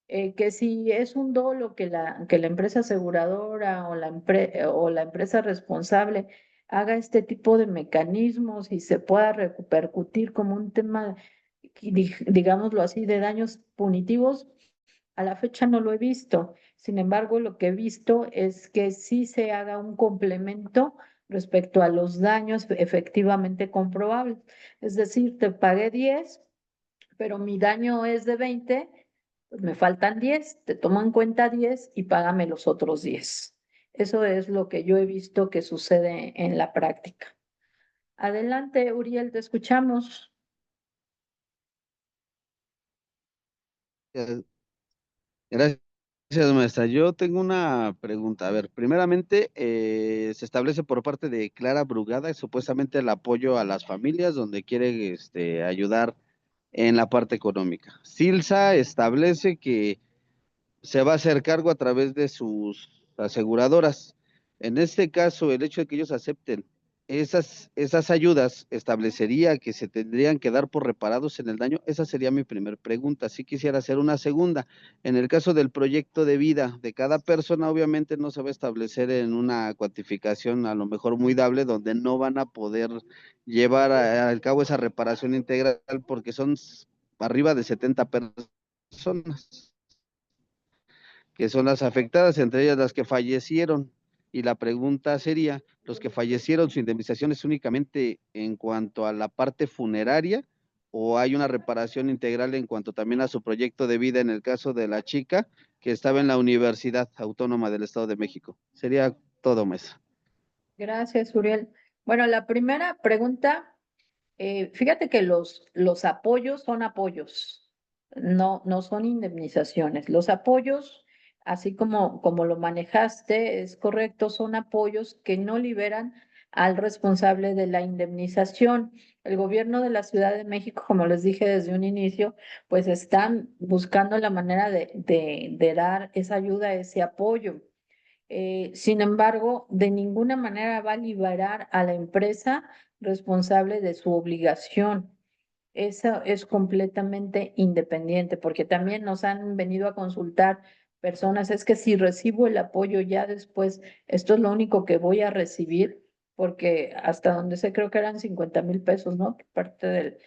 Que si es un dolo que la empresa aseguradora o la empresa responsable haga este tipo de mecanismos y se pueda repercutir como un tema, digámoslo así, de daños punitivos, a la fecha no lo he visto. Sin embargo, lo que he visto es que sí se haga un complemento respecto a los daños efectivamente comprobables. Es decir, te pagué 10, pero mi daño es de 20, pues me faltan 10, te tomo en cuenta 10 y págame los otros 10. Eso es lo que yo he visto que sucede en la práctica. Adelante, Uriel, te escuchamos. Eh, Gracias, maestra. Yo tengo una pregunta. A ver, primeramente, se establece por parte de Clara Brugada supuestamente el apoyo a las familias donde quiere ayudar en la parte económica. Silsa establece que se va a hacer cargo a través de sus aseguradoras. En este caso, el hecho de que ellos acepten esas ayudas establecería que se tendrían que dar por reparados en el daño. Esa sería mi primer pregunta. Si quisiera hacer una segunda. En el caso del proyecto de vida de cada persona, obviamente no se va a establecer en una cuantificación a lo mejor muy dable, donde no van a poder llevar al cabo esa reparación integral porque son arriba de 70 personas que son las afectadas, entre ellas las que fallecieron. Y la pregunta sería, ¿los que fallecieron, su indemnización es únicamente en cuanto a la parte funeraria o hay una reparación integral en cuanto también a su proyecto de vida en el caso de la chica que estaba en la Universidad Autónoma del Estado de México? Sería todo, maestra. Gracias, Uriel. Bueno, la primera pregunta, fíjate que los apoyos son apoyos, no son indemnizaciones. Los apoyos, así como lo manejaste, es correcto, son apoyos que no liberan al responsable de la indemnización. El gobierno de la Ciudad de México, como les dije desde un inicio, pues están buscando la manera de dar esa ayuda, ese apoyo. Sin embargo, de ninguna manera va a liberar a la empresa responsable de su obligación. Eso es completamente independiente, porque también nos han venido a consultar personas, es que si recibo el apoyo ya después, esto es lo único que voy a recibir, porque hasta donde sé creo que eran 50,000 pesos, ¿no? Por parte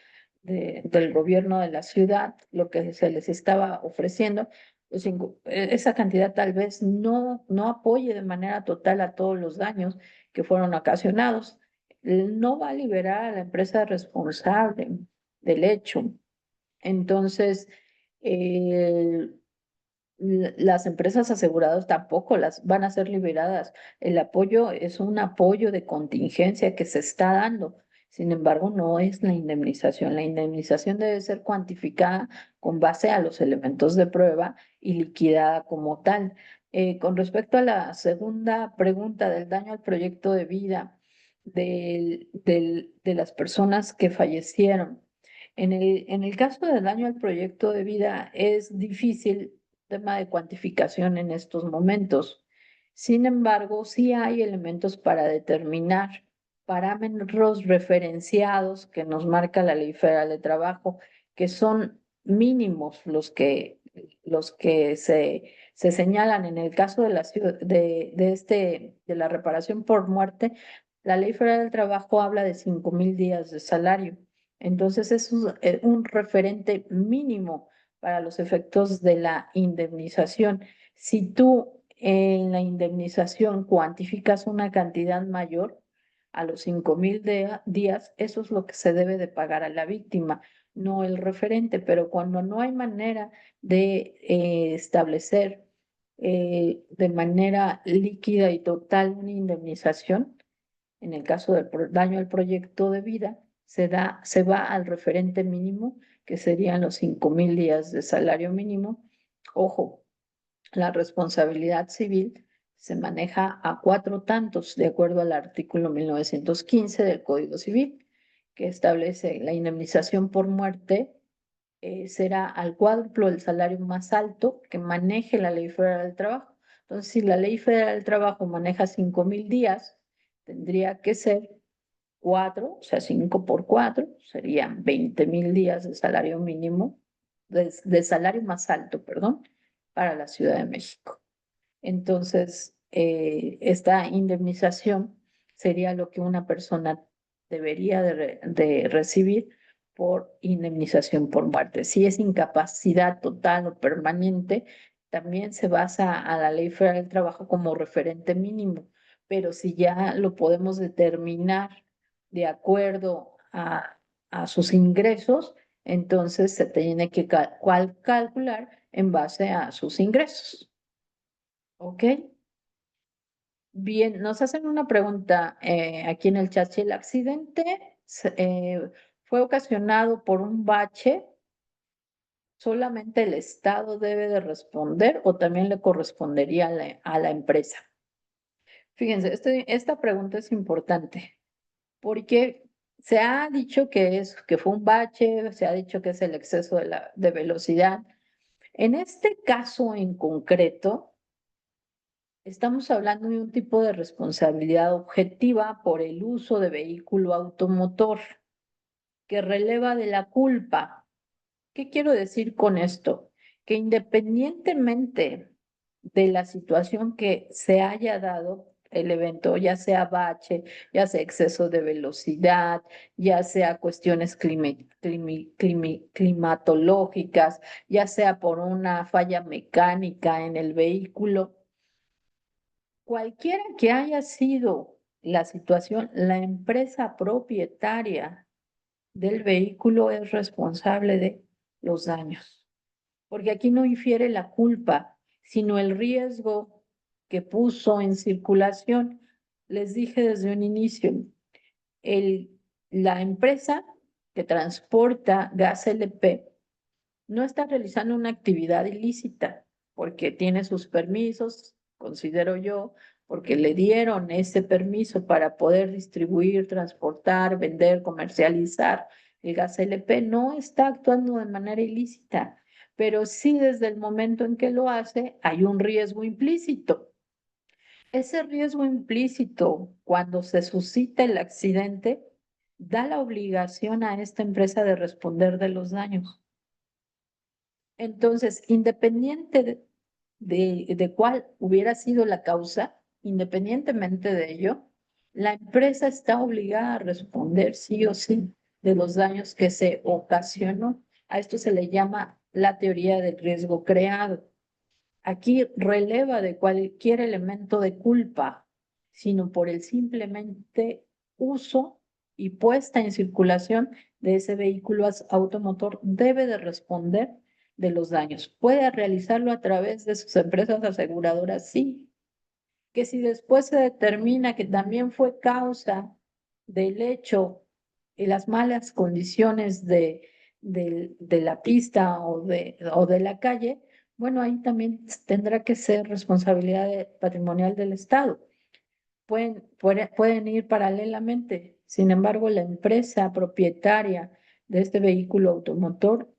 del gobierno de la ciudad, lo que se les estaba ofreciendo. esa cantidad tal vez no apoye de manera total a todos los daños que fueron ocasionados. No va a liberar a la empresa responsable del hecho. Entonces, eh, las empresas aseguradoras tampoco las van a ser liberadas. El apoyo es un apoyo de contingencia que se está dando. Sin embargo, no es la indemnización. La indemnización debe ser cuantificada con base a los elementos de prueba y liquidada como tal. Con respecto a la segunda pregunta del daño al proyecto de vida de las personas que fallecieron. En el caso del daño al proyecto de vida es difícil tema de cuantificación en estos momentos. Sin embargo, sí hay elementos para determinar parámetros referenciados que nos marca la Ley Federal de Trabajo, que son mínimos los que se señalan en el caso de de la reparación por muerte. La Ley Federal del Trabajo habla de 5,000 días de salario. Entonces es un referente mínimo para los efectos de la indemnización. Si tú en la indemnización cuantificas una cantidad mayor a los 5,000 días, eso es lo que se debe de pagar a la víctima, no el referente. Pero cuando no hay manera de establecer de manera líquida y total una indemnización, en el caso del daño al proyecto de vida, se va al referente mínimo, que serían los 5,000 días de salario mínimo. Ojo, la responsabilidad civil se maneja a 4 tantos, de acuerdo al artículo 1915 del Código Civil, que establece la indemnización por muerte será al cuádruplo del salario más alto que maneje la Ley Federal del Trabajo. Entonces, si la Ley Federal del Trabajo maneja 5,000 días, tendría que ser 4, o sea, 5 por 4, serían 20,000 días de salario mínimo, de salario más alto, perdón, para la Ciudad de México. Entonces, esta indemnización sería lo que una persona debería de recibir por indemnización por muerte. Si es incapacidad total o permanente, también se basa a la Ley Federal del Trabajo como referente mínimo, pero si ya lo podemos determinar de acuerdo a sus ingresos, entonces se tiene que calcular en base a sus ingresos. ¿Ok? Bien, nos hacen una pregunta aquí en el chat. Si el accidente fue ocasionado por un bache, ¿solamente el Estado debe de responder o también le correspondería a la empresa? Fíjense, esta pregunta es importante porque se ha dicho que fue un bache, se ha dicho que es el exceso de velocidad. En este caso en concreto, estamos hablando de un tipo de responsabilidad objetiva por el uso de vehículo automotor que releva de la culpa. ¿Qué quiero decir con esto? Que independientemente de la situación que se haya dado el evento, ya sea bache, ya sea exceso de velocidad, ya sea cuestiones climatológicas, ya sea por una falla mecánica en el vehículo, cualquiera que haya sido la situación, la empresa propietaria del vehículo es responsable de los daños, porque aquí no infiere la culpa, sino el riesgo que puso en circulación. Les dije desde un inicio, el, la empresa que transporta gas LP no está realizando una actividad ilícita porque tiene sus permisos, considero yo, porque le dieron ese permiso para poder distribuir, transportar, vender, comercializar el gas LP, no está actuando de manera ilícita, pero sí desde el momento en que lo hace hay un riesgo implícito. Ese riesgo implícito, cuando se suscita el accidente, da la obligación a esta empresa de responder de los daños. Entonces, independiente de cuál hubiera sido la causa, independientemente de ello, la empresa está obligada a responder sí o sí de los daños que se ocasionó. A esto se le llama la teoría del riesgo creado. aquí releva de cualquier elemento de culpa, sino por el simplemente uso y puesta en circulación de ese vehículo automotor, debe de responder de los daños. ¿Puede realizarlo a través de sus empresas aseguradoras? Sí. Que si después se determina que también fue causa del hecho y las malas condiciones de la pista o de la calle, bueno, ahí también tendrá que ser responsabilidad patrimonial del Estado. Pueden ir paralelamente. Sin embargo, la empresa propietaria de este vehículo automotor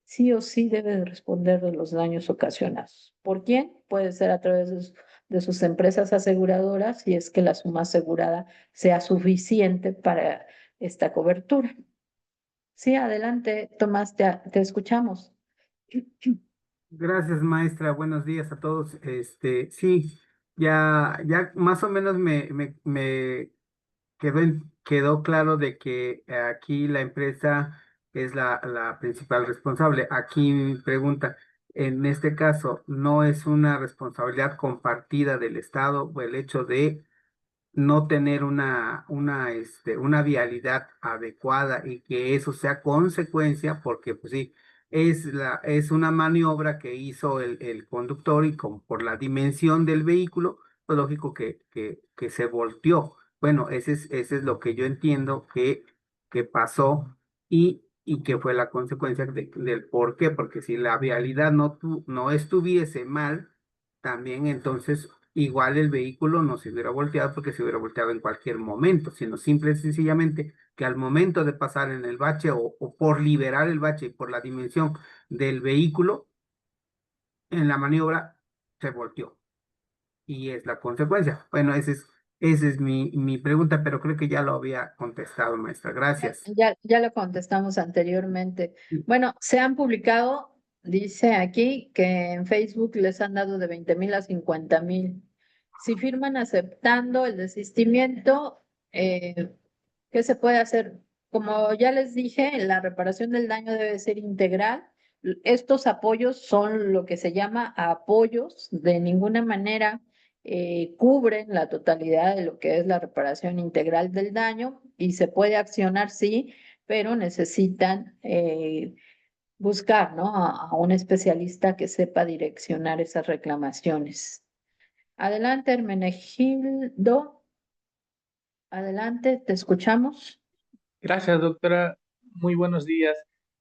sí o sí debe de responder de los daños ocasionados. ¿Por quién? Puede ser a través de sus empresas aseguradoras, si es que la suma asegurada sea suficiente para esta cobertura. Sí, adelante, Tomás, te escuchamos. Gracias, maestra. Buenos días a todos. Sí, ya más o menos me quedó claro de que aquí la empresa es la principal responsable. Aquí mi pregunta, en este caso, ¿no es una responsabilidad compartida del Estado o el hecho de no tener una vialidad adecuada y que eso sea consecuencia, porque pues sí, es una maniobra que hizo el conductor y por la dimensión del vehículo, pues lógico que se volteó. Bueno, ese es lo que yo entiendo que pasó y que fue la consecuencia del por qué, porque si la vialidad no estuviese mal, también entonces igual el vehículo no se hubiera volteado porque se hubiera volteado en cualquier momento, sino simple y sencillamente que al momento de pasar en el bache o por liberar el bache y por la dimensión del vehículo, en la maniobra se volteó y es la consecuencia. Bueno, esa es mi pregunta, pero creo que ya lo había contestado, maestra. Gracias. Ya lo contestamos anteriormente. Bueno, se han publicado, dice aquí, que en Facebook les han dado de 20,000 a 50,000. Si firman aceptando el desistimiento, ¿qué se puede hacer? Como ya les dije, la reparación del daño debe ser integral. Estos apoyos son lo que se llama apoyos, de ninguna manera cubren la totalidad de lo que es la reparación integral del daño y se puede accionar, sí, pero necesitan buscar, ¿no? A un especialista que sepa direccionar esas reclamaciones. Adelante, Hermenegildo. Adelante, te escuchamos. Gracias, doctora. Muy buenos días.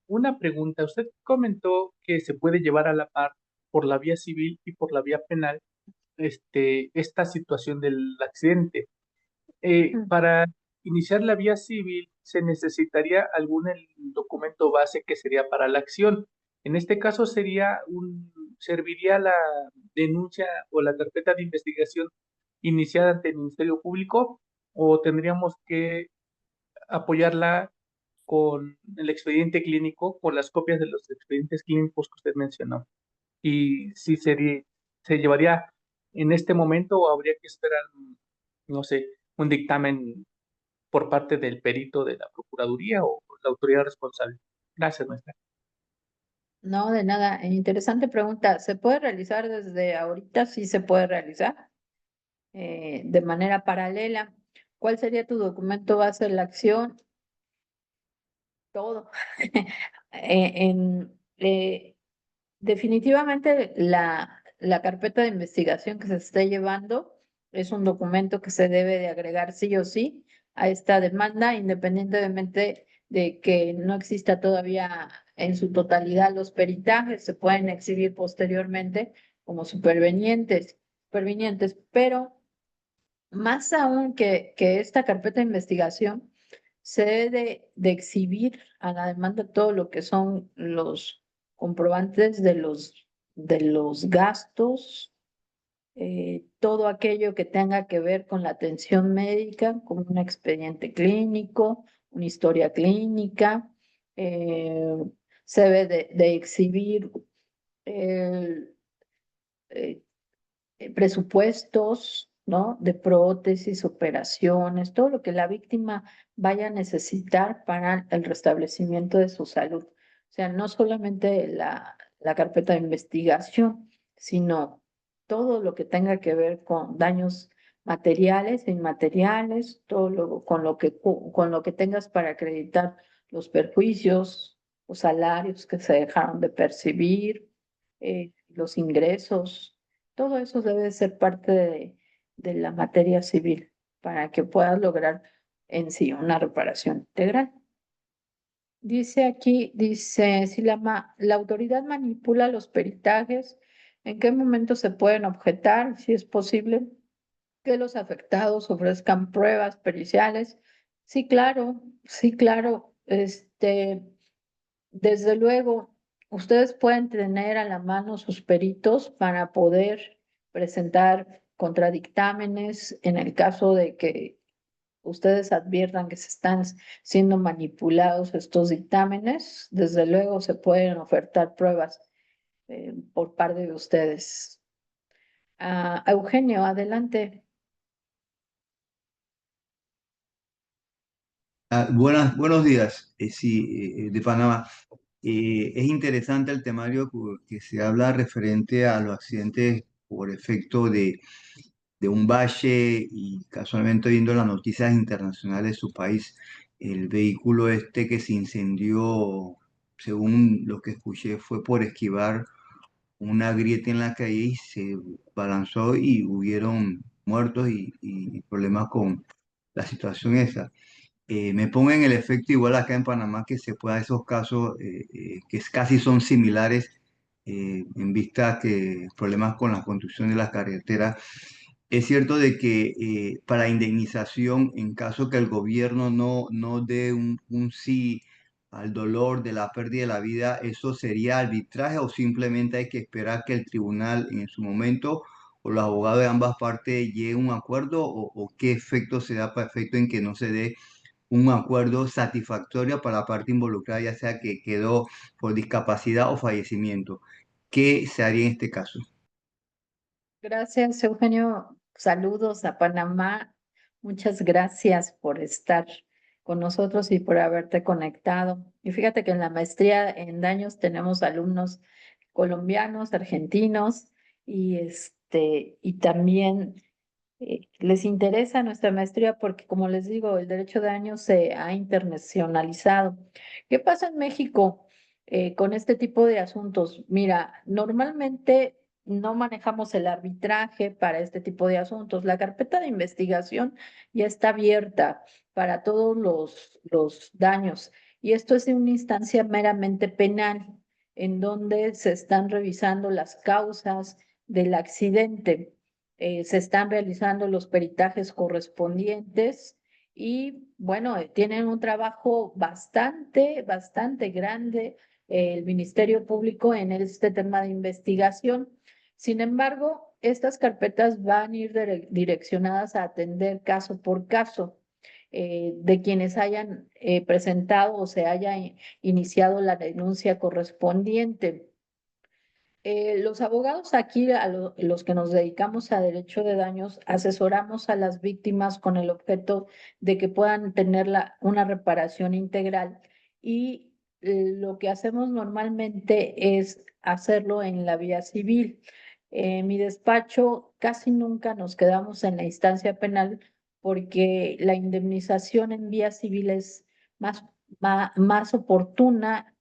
Una pregunta. Usted comentó que se puede llevar a la par por la vía civil y por la vía penal esta situación del accidente. Para iniciar la vía civil se necesitaría documento base que sería para la acción. En este caso serviría la denuncia o la carpeta de investigación iniciada ante el Ministerio Público, o tendríamos que apoyarla con el expediente clínico, con las copias de los expedientes clínicos que usted mencionó. Y si se llevaría en este momento o habría que esperar, no sé, un dictamen por parte del perito de la Procuraduría o la autoridad responsable. Gracias, maestra. No, de nada. Interesante pregunta. ¿Se puede realizar desde ahorita? Sí, se puede realizar de manera paralela. ¿Cuál sería tu documento base de la acción? Todo. Definitivamente la carpeta de investigación que se esté llevando es un documento que se debe de agregar sí o sí a esta demanda, independientemente de que no exista todavía en su totalidad los peritajes, se pueden exhibir posteriormente como supervenientes, pero más aún que esta carpeta de investigación se debe de exhibir a la demanda todo lo que son los comprobantes de los gastos, todo aquello que tenga que ver con la atención médica, como un expediente clínico, una historia clínica, eh, se debe de exhibir el, eh, presupuestos, ¿no? De prótesis, operaciones, todo lo que la víctima vaya a necesitar para el restablecimiento de su salud. O sea, no solamente la carpeta de investigación, sino todo lo que tenga que ver con daños materiales e inmateriales, con lo que tengas para acreditar los perjuicios, los salarios que se dejaron de percibir, los ingresos, todo eso debe ser parte de la materia civil para que puedas lograr en sí una reparación integral. Dice aquí, dice, si la autoridad manipula los peritajes, ¿en qué momento se pueden objetar? Si es posible que los afectados ofrezcan pruebas periciales. Sí, claro, sí, claro. Desde luego, ustedes pueden tener a la mano sus peritos para poder presentar contradictámenes en el caso de que ustedes adviertan que se están siendo manipulados estos dictámenes. Desde luego se pueden ofertar pruebas por parte de ustedes. Eugenio, adelante. Buenos días, sí, de Panamá. Es interesante el temario que se habla referente a los accidentes por efecto de un valle y casualmente viendo las noticias internacionales de su país, el vehículo este que se incendió, según lo que escuché, fue por esquivar una grieta en la calle y se balanzó y hubieron muertos y problemas con la situación esa. Me pongo en el efecto igual acá en Panamá que se pueda esos casos casi son similares en vista que problemas con la construcción de las carreteras. Es cierto de que para indemnización, en caso que el gobierno no dé un sí al dolor de la pérdida de la vida, ¿eso sería arbitraje o simplemente hay que esperar que el tribunal en su momento o los abogados de ambas partes lleguen a un acuerdo o qué efecto se da para efecto en que no se dé un acuerdo satisfactorio para la parte involucrada, ya sea que quedó por discapacidad o fallecimiento? ¿Qué se haría en este caso? Gracias, Eugenio. Saludos a Panamá. Muchas gracias por estar con nosotros y por haberte conectado. Y fíjate que en la maestría en daños tenemos alumnos colombianos, argentinos y también les interesa nuestra maestría porque, como les digo, el derecho de daños se ha internacionalizado. ¿Qué pasa en México con este tipo de asuntos? Mira, normalmente no manejamos el arbitraje para este tipo de asuntos. La carpeta de investigación ya está abierta para todos los daños y esto es en una instancia meramente penal en donde se están revisando las causas del accidente. Se están realizando los peritajes correspondientes y bueno, tienen un trabajo bastante grande el Ministerio Público en este tema de investigación. Sin embargo, estas carpetas van a ir direccionadas a atender caso por caso de quienes hayan presentado o se haya iniciado la denuncia correspondiente. Los abogados aquí, los que nos dedicamos a derecho de daños, asesoramos a las víctimas con el objeto de que puedan tener una reparación integral y lo que hacemos normalmente es hacerlo en la vía civil. En mi despacho casi nunca nos quedamos en la instancia penal porque la indemnización en vía civil es más, más oportuna,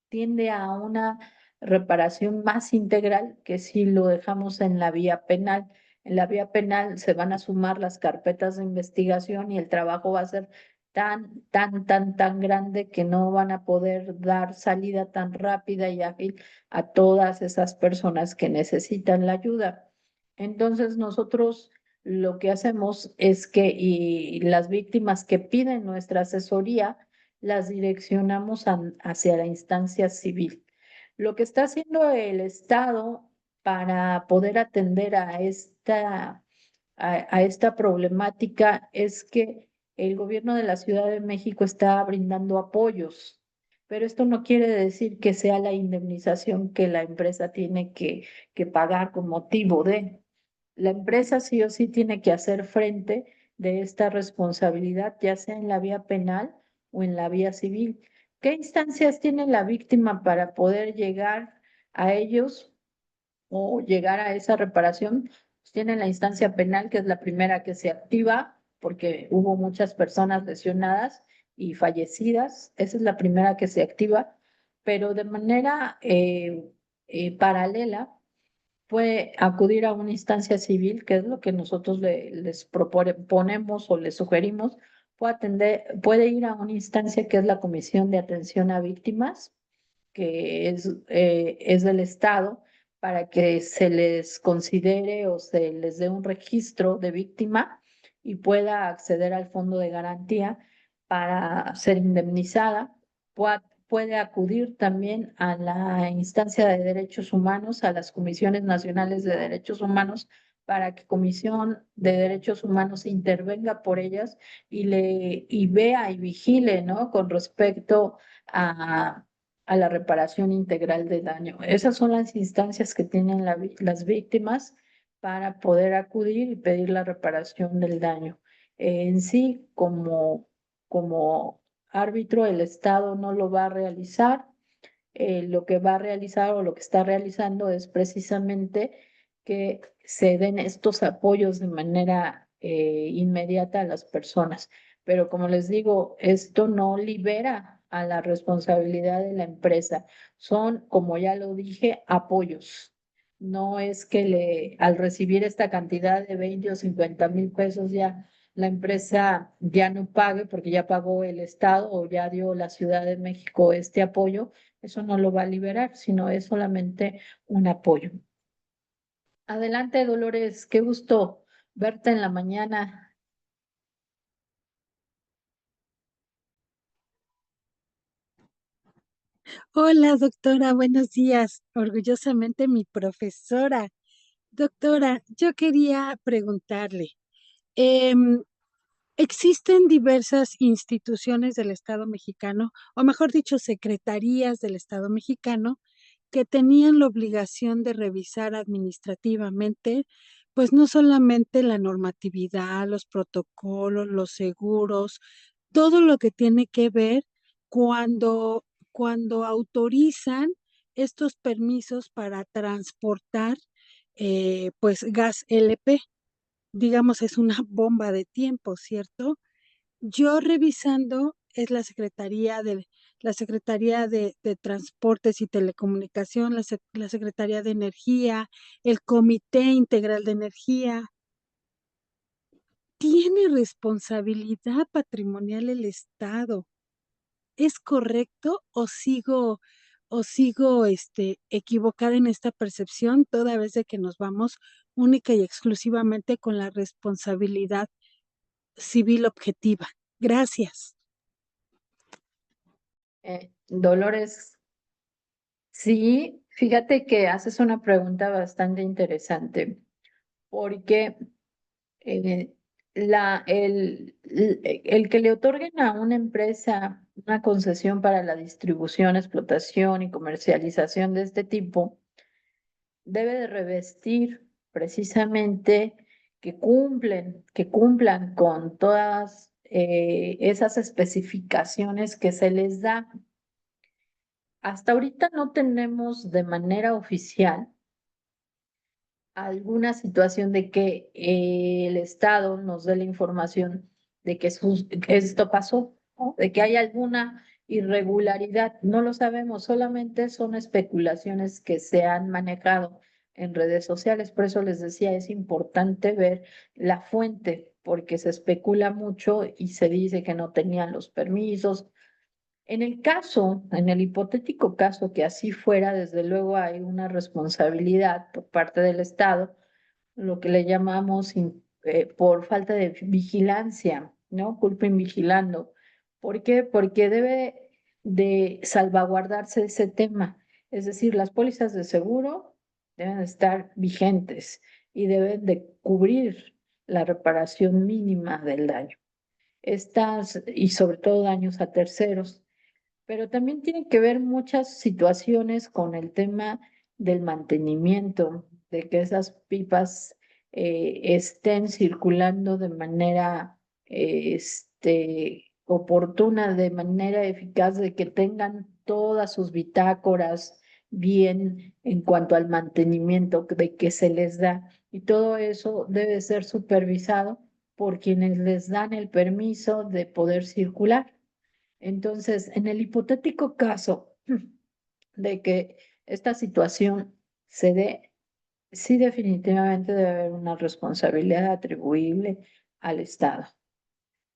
tiende a una reparación más integral que si lo dejamos en la vía penal. En la vía penal se van a sumar las carpetas de investigación y el trabajo va a ser tan grande que no van a poder dar salida tan rápida y ágil a todas esas personas que necesitan la ayuda. Entonces nosotros lo que hacemos es que y las víctimas que piden nuestra asesoría, las direccionamos hacia la instancia civil. Lo que está haciendo el Estado para poder atender a esta problemática es que el gobierno de la Ciudad de México está brindando apoyos, pero esto no quiere decir que sea la indemnización que la empresa tiene que pagar con motivo de. La empresa sí o sí tiene que hacer frente de esta responsabilidad, ya sea en la vía penal o en la vía civil. ¿Qué instancias tiene la víctima para poder llegar a ellos? o llegar a esa reparación, pues tienen la instancia penal, que es la primera que se activa, porque hubo muchas personas lesionadas y fallecidas. Esa es la primera que se activa, pero de manera paralela puede acudir a una instancia civil, que es lo que nosotros les proponemos o les sugerimos. Puede ir a una instancia que es la Comisión de Atención a Víctimas, que es del Estado, para que se les considere o se les dé un registro de víctima y pueda acceder al fondo de garantía para ser indemnizada. Puede acudir también a la instancia de derechos humanos, a las comisiones nacionales de derechos humanos, para que Comisión de Derechos Humanos intervenga por ellas y vea y vigile, ¿no? Con respecto a la reparación integral de daño. Esas son las instancias que tienen las víctimas para poder acudir y pedir la reparación del daño. En sí, como árbitro, el Estado no lo va a realizar. Lo que va a realizar o lo que está realizando es precisamente que se den estos apoyos de manera inmediata a las personas. Pero como les digo, esto no libera a la responsabilidad de la empresa. Son, como ya lo dije, apoyos. No es que al recibir esta cantidad de 20 o 50 mil pesos ya la empresa ya no pague porque ya pagó el Estado o ya dio la Ciudad de México este apoyo. Eso no lo va a liberar, sino es solamente un apoyo. Adelante, Dolores, qué gusto verte en la mañana. Hola, doctora, buenos días. Orgullosamente mi profesora. Doctora, yo quería preguntarle, em, existen diversas instituciones del Estado mexicano, o mejor dicho, secretarías del Estado mexicano, que tenían la obligación de revisar administrativamente, pues no solamente la normatividad, los protocolos, los seguros, todo lo que tiene que ver cuando, cuando autorizan estos permisos para transportar pues gas LP. Digamos, es una bomba de tiempo, ¿cierto? Yo revisando es la Secretaría de Transportes y Telecomunicación, la Secretaría de Energía, el Comité Integral de Energía. ¿Tiene responsabilidad patrimonial el Estado? ¿Es correcto o sigo equivocada en esta percepción toda vez de que nos vamos única y exclusivamente con la responsabilidad civil objetiva? Gracias. Dolores, sí, fíjate que haces una pregunta bastante interesante, porque eh, el que le otorguen a una empresa una concesión para la distribución, explotación y comercialización de este tipo debe de revestir precisamente que cumplan con todas esas especificaciones que se les da. Hasta ahorita no tenemos de manera oficial alguna situación de que el Estado nos dé la información de que esto pasó, ¿no? De que hay alguna irregularidad. No lo sabemos, solamente son especulaciones que se han manejado en redes sociales. Por eso les decía, es importante ver la fuente, porque se especula mucho y se dice que no tenían los permisos. En el hipotético caso que así fuera, desde luego hay una responsabilidad por parte del Estado, lo que le llamamos por falta de vigilancia, ¿no? Culpa invigilando. ¿Por qué? Porque debe de salvaguardarse ese tema. Es decir, las pólizas de seguro deben estar vigentes y deben de cubrir la reparación mínima del daño. Y sobre todo daños a terceros, pero también tiene que ver muchas situaciones con el tema del mantenimiento, de que esas pipas estén circulando de manera oportuna, de manera eficaz, de que tengan todas sus bitácoras bien en cuanto al mantenimiento de que se les da. Y todo eso debe ser supervisado por quienes les dan el permiso de poder circular. Entonces, en el hipotético caso de que esta situación se dé, sí definitivamente debe haber una responsabilidad atribuible al Estado.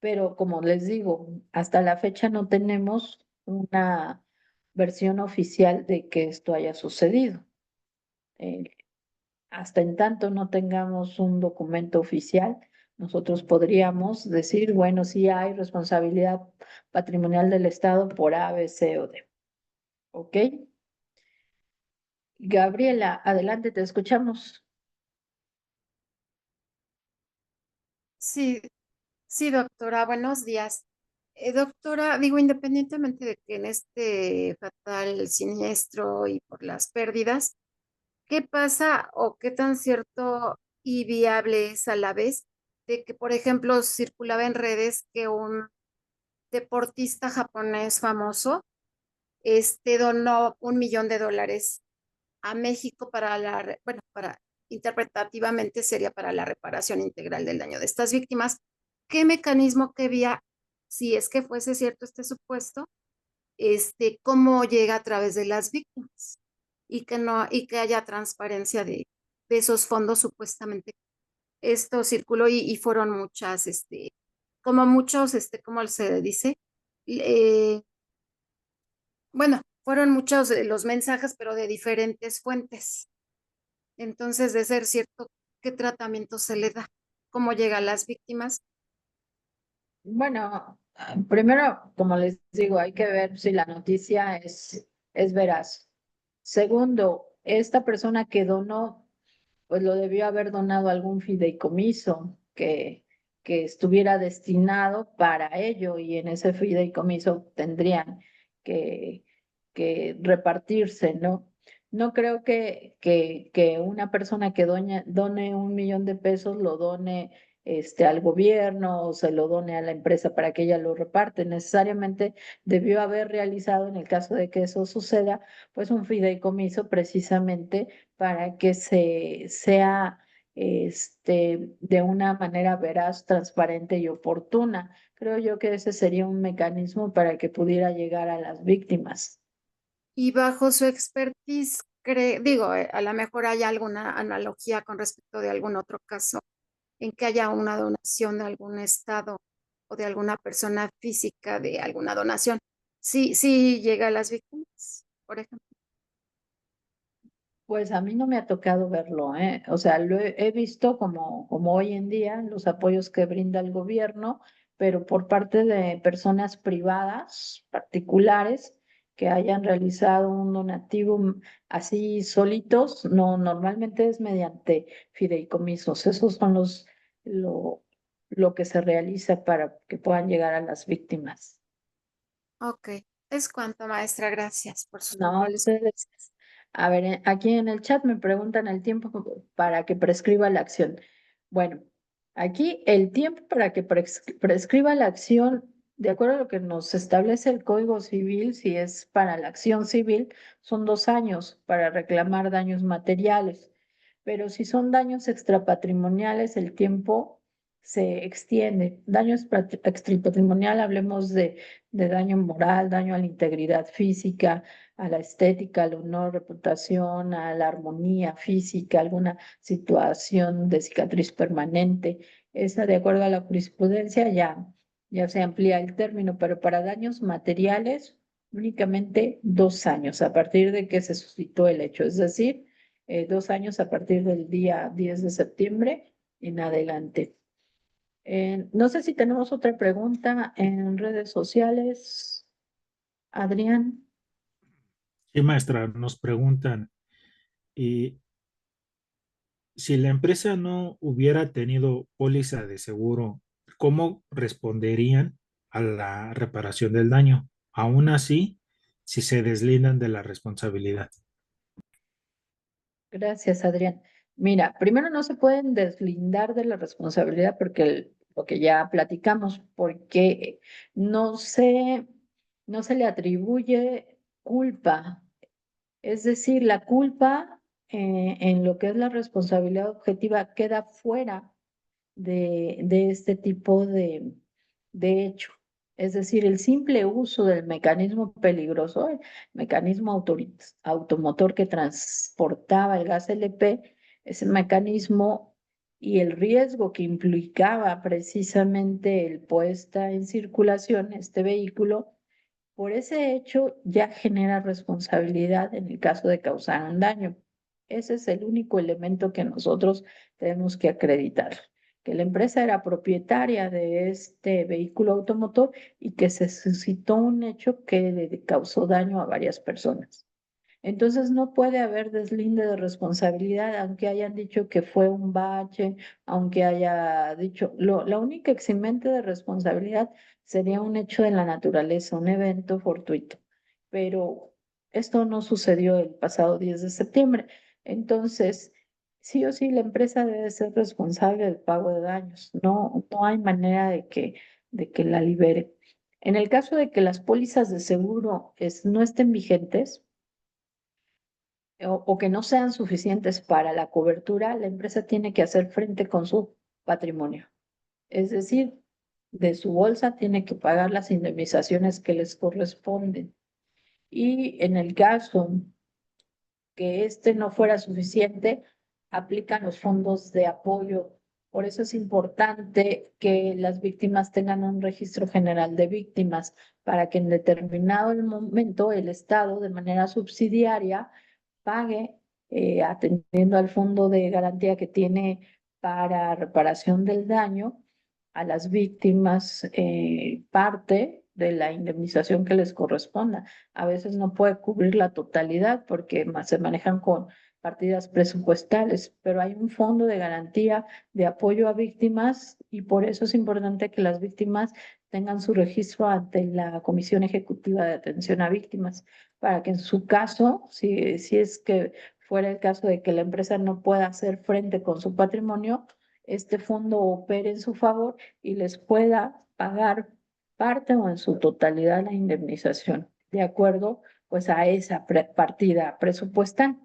Pero como les digo, hasta la fecha no tenemos una versión oficial de que esto haya sucedido. Eh, Hasta en tanto no tengamos un documento oficial, nosotros podríamos decir, bueno, sí hay responsabilidad patrimonial del Estado por A, B, C o D. ¿Ok? Gabriela, adelante, te escuchamos. Sí, sí, doctora, buenos días. Doctora, digo, independientemente de que en este fatal siniestro y por las pérdidas, ¿qué pasa o qué tan cierto y viable es a la vez de que, por ejemplo, circulaba en redes que un deportista japonés famoso donó $1 millón a México para bueno, para interpretativamente sería para la reparación integral del daño de estas víctimas? ¿Qué mecanismo, qué vía, si es que fuese cierto este supuesto, cómo llega a través de las víctimas y que no, y que haya transparencia de esos fondos supuestamente? Esto circuló y fueron muchas, como muchos, ¿cómo se dice? Eh, bueno, fueron muchos los mensajes, pero de diferentes fuentes. Entonces, de ser cierto, ¿qué tratamiento se le da? ¿Cómo llega a las víctimas? Bueno, primero, como les digo, hay que ver si la noticia es veraz. Segundo, esta persona que donó, pues lo debió haber donado a algún fideicomiso que estuviera destinado para ello y en ese fideicomiso tendrían que, que repartirse, ¿no? No creo que una persona que done 1 millón de pesos lo done al gobierno o se lo done a la empresa para que ella lo reparte. Necesariamente debió haber realizado, en el caso de que eso suceda, pues un fideicomiso precisamente para que sea de una manera veraz, transparente y oportuna. Creo yo que ese sería un mecanismo para que pudiera llegar a las víctimas. Y bajo su expertise, digo, a lo mejor hay alguna analogía con respecto de algún otro caso en que haya una donación de algún estado o de alguna persona física de alguna donación. Sí, sí llega a las víctimas, por ejemplo. Pues a mí no me ha tocado verlo, ¿eh? O sea, he visto como hoy en día los apoyos que brinda el gobierno, pero por parte de personas privadas, particulares, que hayan realizado un donativo así solitos, no, normalmente es mediante fideicomisos. Esos son lo, lo que se realiza para que puedan llegar a las víctimas. Ok, es cuanto, maestra. Gracias por sus No, puntuales. ustedes. A ver, aquí en el chat me preguntan el tiempo para que prescriba la acción. Bueno, aquí el tiempo para que prescriba la acción, de acuerdo a lo que nos establece el Código Civil, si es para la acción civil, son 2 años para reclamar daños materiales, pero si son daños extrapatrimoniales, el tiempo se extiende. Extrapatrimonial, hablemos de daño moral, daño a la integridad física, a la estética, al honor, reputación, a la armonía física, alguna situación de cicatriz permanente. Esa, de acuerdo a la jurisprudencia, ya se amplía el término, pero para daños materiales, únicamente 2 años a partir de que se suscitó el hecho, es decir, 2 años a partir del día 10 de septiembre en adelante. No sé si tenemos otra pregunta en redes sociales. Adrián. Sí, maestra, nos preguntan, y si la empresa no hubiera tenido póliza de seguro, ¿cómo responderían a la reparación del daño? Aún así, si se deslindan de la responsabilidad. Gracias, Adrián. Mira, primero no se pueden deslindar de la responsabilidad porque lo que ya platicamos, porque no se, no se le atribuye culpa Es decir, la culpa en lo que es la responsabilidad objetiva queda fuera de este tipo de hecho. Es decir, el simple uso del mecanismo peligroso, el mecanismo automotor que transportaba el gas LP, ese mecanismo y el riesgo que implicaba precisamente el puesta en circulación este vehículo, por ese hecho ya genera responsabilidad en el caso de causar un daño. Ese es el único elemento que nosotros tenemos que acreditar, que la empresa era propietaria de este vehículo automotor y que se suscitó un hecho que le causó daño a varias personas. Entonces no puede haber deslinde de responsabilidad, aunque hayan dicho que fue un bache, aunque haya dicho, la única eximente de responsabilidad sería un hecho de la naturaleza, un evento fortuito. Pero esto no sucedió el pasado 10 de septiembre. Entonces, sí o sí, la empresa debe ser responsable del pago de daños. No hay manera de que la libere. En el caso de que las pólizas de seguro no estén vigentes, o que no sean suficientes para la cobertura, la empresa tiene que hacer frente con su patrimonio. Es decir, de su bolsa tiene que pagar las indemnizaciones que les corresponden. Y en el caso que este no fuera suficiente, aplican los fondos de apoyo. Por eso es importante que las víctimas tengan un registro general de víctimas para que en determinado momento el Estado, de manera subsidiaria, pague, atendiendo al fondo de garantía que tiene para reparación del daño a las víctimas, parte de la indemnización que les corresponda. A veces no puede cubrir la totalidad porque se manejan con partidas presupuestales, pero hay un fondo de garantía de apoyo a víctimas y por eso es importante que las víctimas tengan su registro ante la Comisión Ejecutiva de Atención a Víctimas, para que en su caso, si es que fuera el caso de que la empresa no pueda hacer frente con su patrimonio, este fondo opere en su favor y les pueda pagar parte o en su totalidad la indemnización, de acuerdo pues a esa partida presupuestal.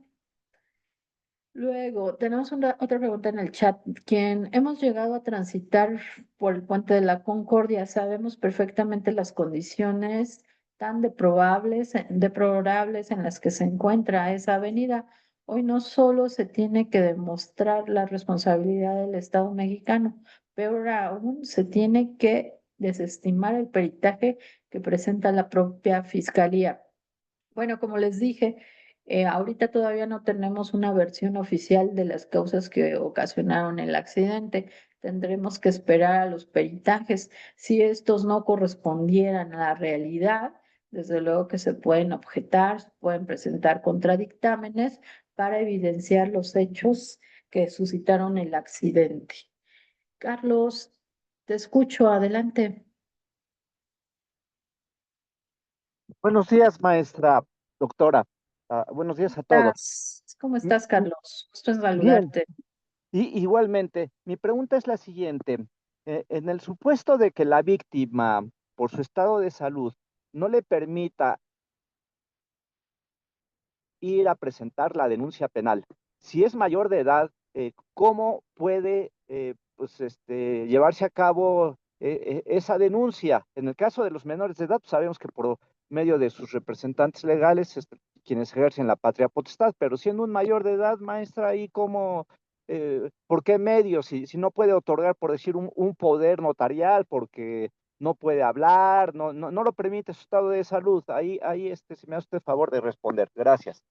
Luego, tenemos otra pregunta en el chat. Quien hemos llegado a transitar por el puente de la Concordia, sabemos perfectamente las condiciones tan deplorables en las que se encuentra esa avenida. Hoy no solo se tiene que demostrar la responsabilidad del Estado mexicano, peor aún, se tiene que desestimar el peritaje que presenta la propia Fiscalía. Bueno, como les dije, ahorita todavía no tenemos una versión oficial de las causas que ocasionaron el accidente. Tendremos que esperar a los peritajes. Si estos no correspondieran a la realidad, desde luego que se pueden objetar, se pueden presentar contradictámenes para evidenciar los hechos que suscitaron el accidente. Carlos, te escucho, adelante. Buenos días, maestra, doctora. Buenos días a todos. ¿Cómo Mi- estás, mi- Carlos? Gusto en Bien, saludarte. y igualmente, mi pregunta es la siguiente. En el supuesto de que la víctima, por su estado de salud, no le permita ir a presentar la denuncia penal, si es mayor de edad, ¿cómo puede pues, llevarse a cabo esa denuncia? En el caso de los menores de edad, pues, sabemos que por medio de sus representantes legales, quienes ejercen la patria potestad, pero siendo un mayor de edad, maestra, ahí cómo, ¿por qué medios? Si no puede otorgar, por decir, un poder notarial, porque no puede hablar, no lo permite su estado de salud. Ahí si me hace usted favor de responder. Gracias.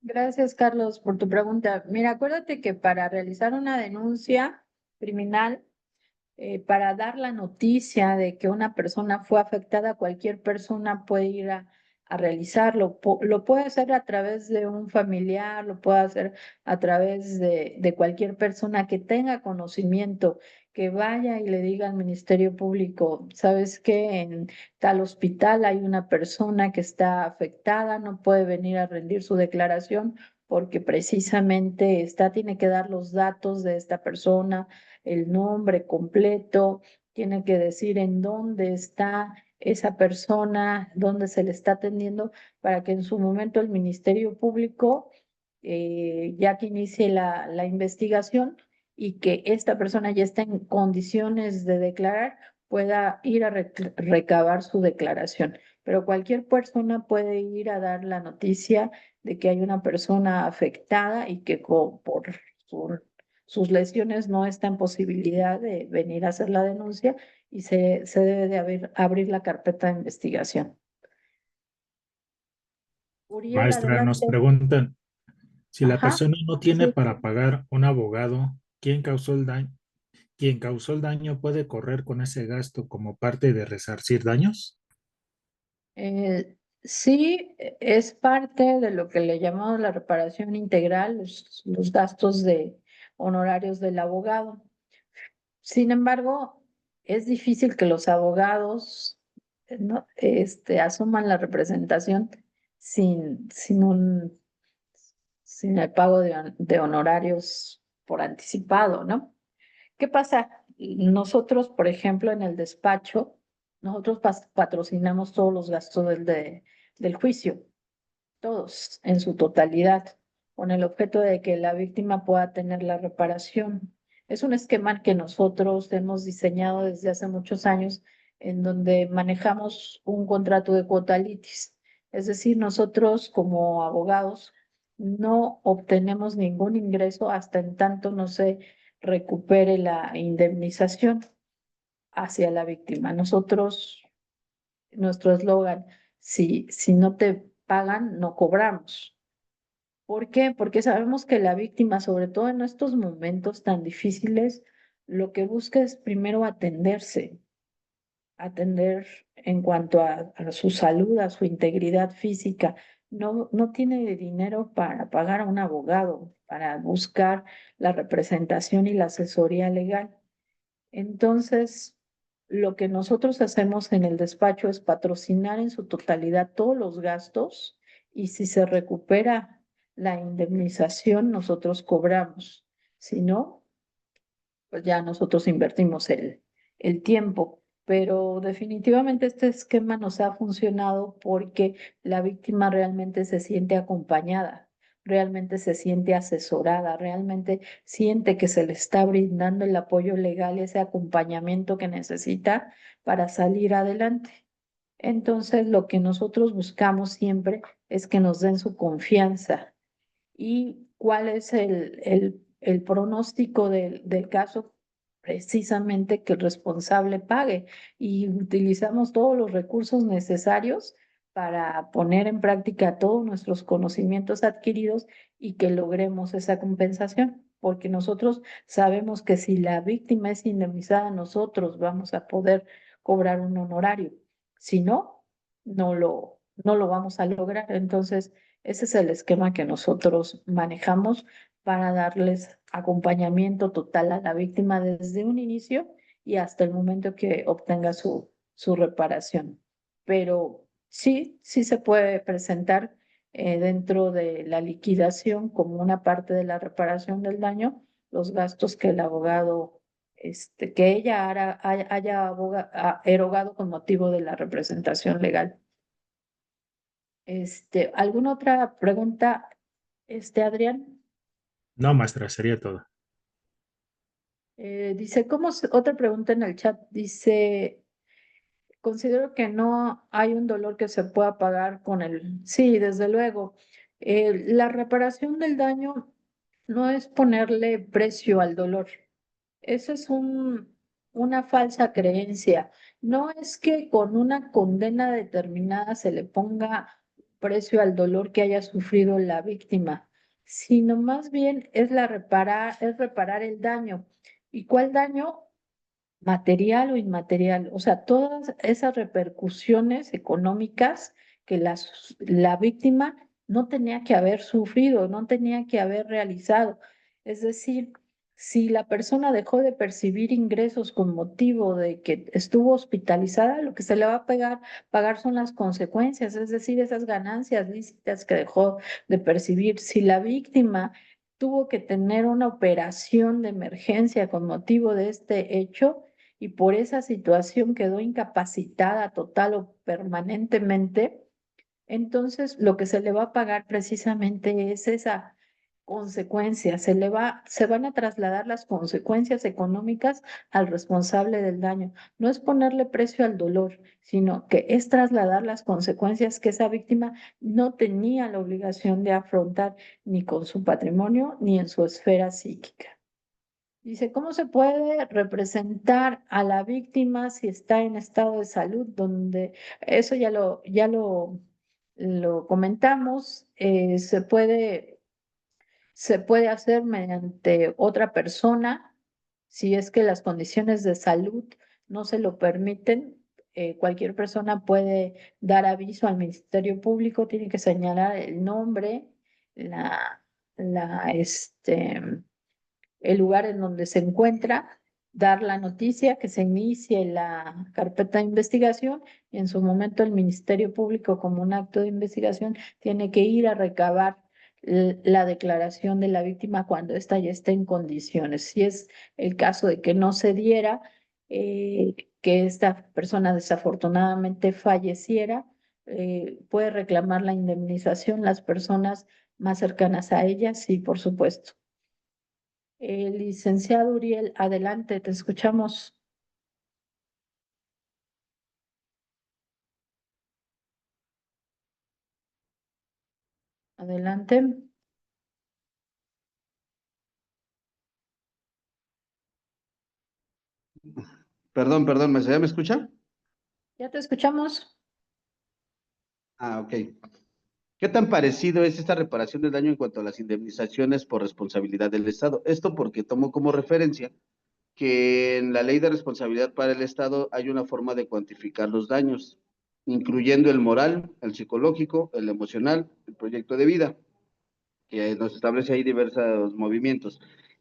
Gracias, Carlos, por tu pregunta. Mira, acuérdate que para realizar una denuncia criminal, para dar la noticia de que una persona fue afectada, cualquier persona puede ir a realizarlo. Lo puede hacer a través de un familiar, lo puede hacer a través de cualquier persona que tenga conocimiento, que vaya y le diga al Ministerio Público, ¿sabes qué? En tal hospital hay una persona que está afectada, no puede venir a rendir su declaración porque precisamente tiene que dar los datos de esta persona, el nombre completo, tiene que decir en dónde está esa persona, dónde se le está atendiendo, para que en su momento el Ministerio Público, ya que inicie la investigación y que esta persona ya esté en condiciones de declarar, pueda ir a recabar su declaración. Pero cualquier persona puede ir a dar la noticia de que hay una persona afectada y que por sus lesiones no está en posibilidad de venir a hacer la denuncia y se debe de abrir la carpeta de investigación. Uriel, Maestra, nos adelante. preguntan, si la Ajá, persona no tiene sí. para pagar un abogado, ¿quién causó el daño? ¿Quien causó el daño puede correr con ese gasto como parte de resarcir daños? Sí, es parte de lo que le llamamos la reparación integral, los gastos de honorarios del abogado. Sin embargo, es difícil que los abogados ¿no? asuman la representación sin, sin un, sin el pago de honorarios por anticipado, ¿no? ¿Qué pasa? Nosotros, por ejemplo, en el despacho, nosotros patrocinamos todos los gastos del juicio, todos en su totalidad, con el objeto de que la víctima pueda tener la reparación. Es un esquema que nosotros hemos diseñado desde hace muchos años, en donde manejamos un contrato de cuota litis. Es decir, nosotros como abogados no obtenemos ningún ingreso hasta en tanto no se recupere la indemnización hacia la víctima. Nuestro eslogan, si no te pagan, no cobramos. ¿Por qué? Porque sabemos que la víctima, sobre todo en estos momentos tan difíciles, lo que busca es primero atender en cuanto a su salud, a su integridad física. No tiene dinero para pagar a un abogado, para buscar la representación y la asesoría legal. Entonces, lo que nosotros hacemos en el despacho es patrocinar en su totalidad todos los gastos y si se recupera la indemnización, nosotros cobramos. Si no, pues ya nosotros invertimos el tiempo. Pero definitivamente este esquema nos ha funcionado porque la víctima realmente se siente acompañada, realmente se siente asesorada, realmente siente que se le está brindando el apoyo legal, ese acompañamiento que necesita para salir adelante. Entonces, lo que nosotros buscamos siempre es que nos den su confianza. ¿Y cuál es el pronóstico del caso? Precisamente que el responsable pague y utilizamos todos los recursos necesarios para poner en práctica todos nuestros conocimientos adquiridos y que logremos esa compensación, porque nosotros sabemos que si la víctima es indemnizada, nosotros vamos a poder cobrar un honorario. Si no, no lo vamos a lograr. Entonces, ese es el esquema que nosotros manejamos para darles acompañamiento total a la víctima desde un inicio y hasta el momento que obtenga su reparación. Pero sí se puede presentar dentro de la liquidación como una parte de la reparación del daño, los gastos que el abogado, que ella haya erogado con motivo de la representación legal. ¿Alguna otra pregunta, Adrián? No, maestra, sería todo. Dice, otra pregunta en el chat, dice, considero que no hay un dolor que se pueda pagar con el, sí, desde luego. La reparación del daño no es ponerle precio al dolor. Eso es una falsa creencia. No es que con una condena determinada se le ponga precio al dolor que haya sufrido la víctima, sino más bien es reparar el daño. ¿Y cuál daño? Material o inmaterial. O sea, todas esas repercusiones económicas que la víctima no tenía que haber sufrido, no tenía que haber realizado. Es decir, si la persona dejó de percibir ingresos con motivo de que estuvo hospitalizada, lo que se le va a pagar son las consecuencias, es decir, esas ganancias lícitas que dejó de percibir. Si la víctima tuvo que tener una operación de emergencia con motivo de este hecho, y por esa situación quedó incapacitada total o permanentemente, entonces lo que se le va a pagar precisamente es esa consecuencia, se van a trasladar las consecuencias económicas al responsable del daño. No es ponerle precio al dolor, sino que es trasladar las consecuencias que esa víctima no tenía la obligación de afrontar ni con su patrimonio ni en su esfera psíquica. Dice, ¿cómo se puede representar a la víctima si está en estado de salud? Donde eso lo comentamos, se puede hacer mediante otra persona si es que las condiciones de salud no se lo permiten. Cualquier persona puede dar aviso al Ministerio Público, tiene que señalar el nombre, la, la, este, el lugar en donde se encuentra, dar la noticia, que se inicie la carpeta de investigación y en su momento el Ministerio Público, como un acto de investigación, tiene que ir a recabar la declaración de la víctima cuando ésta ya esté en condiciones. Si es el caso de que no se diera, que esta persona desafortunadamente falleciera, puede reclamar la indemnización las personas más cercanas a ella, sí, por supuesto. Licenciado Uriel, adelante, te escuchamos. Adelante. Perdón, ¿ya me escucha? Ya te escuchamos. Ah, ok. ¿Qué tan parecido es esta reparación del daño en cuanto a las indemnizaciones por responsabilidad del Estado? Esto porque tomo como referencia que en la ley de responsabilidad para el Estado hay una forma de cuantificar los daños, incluyendo el moral, el psicológico, el emocional, el proyecto de vida, que nos establece ahí diversos movimientos.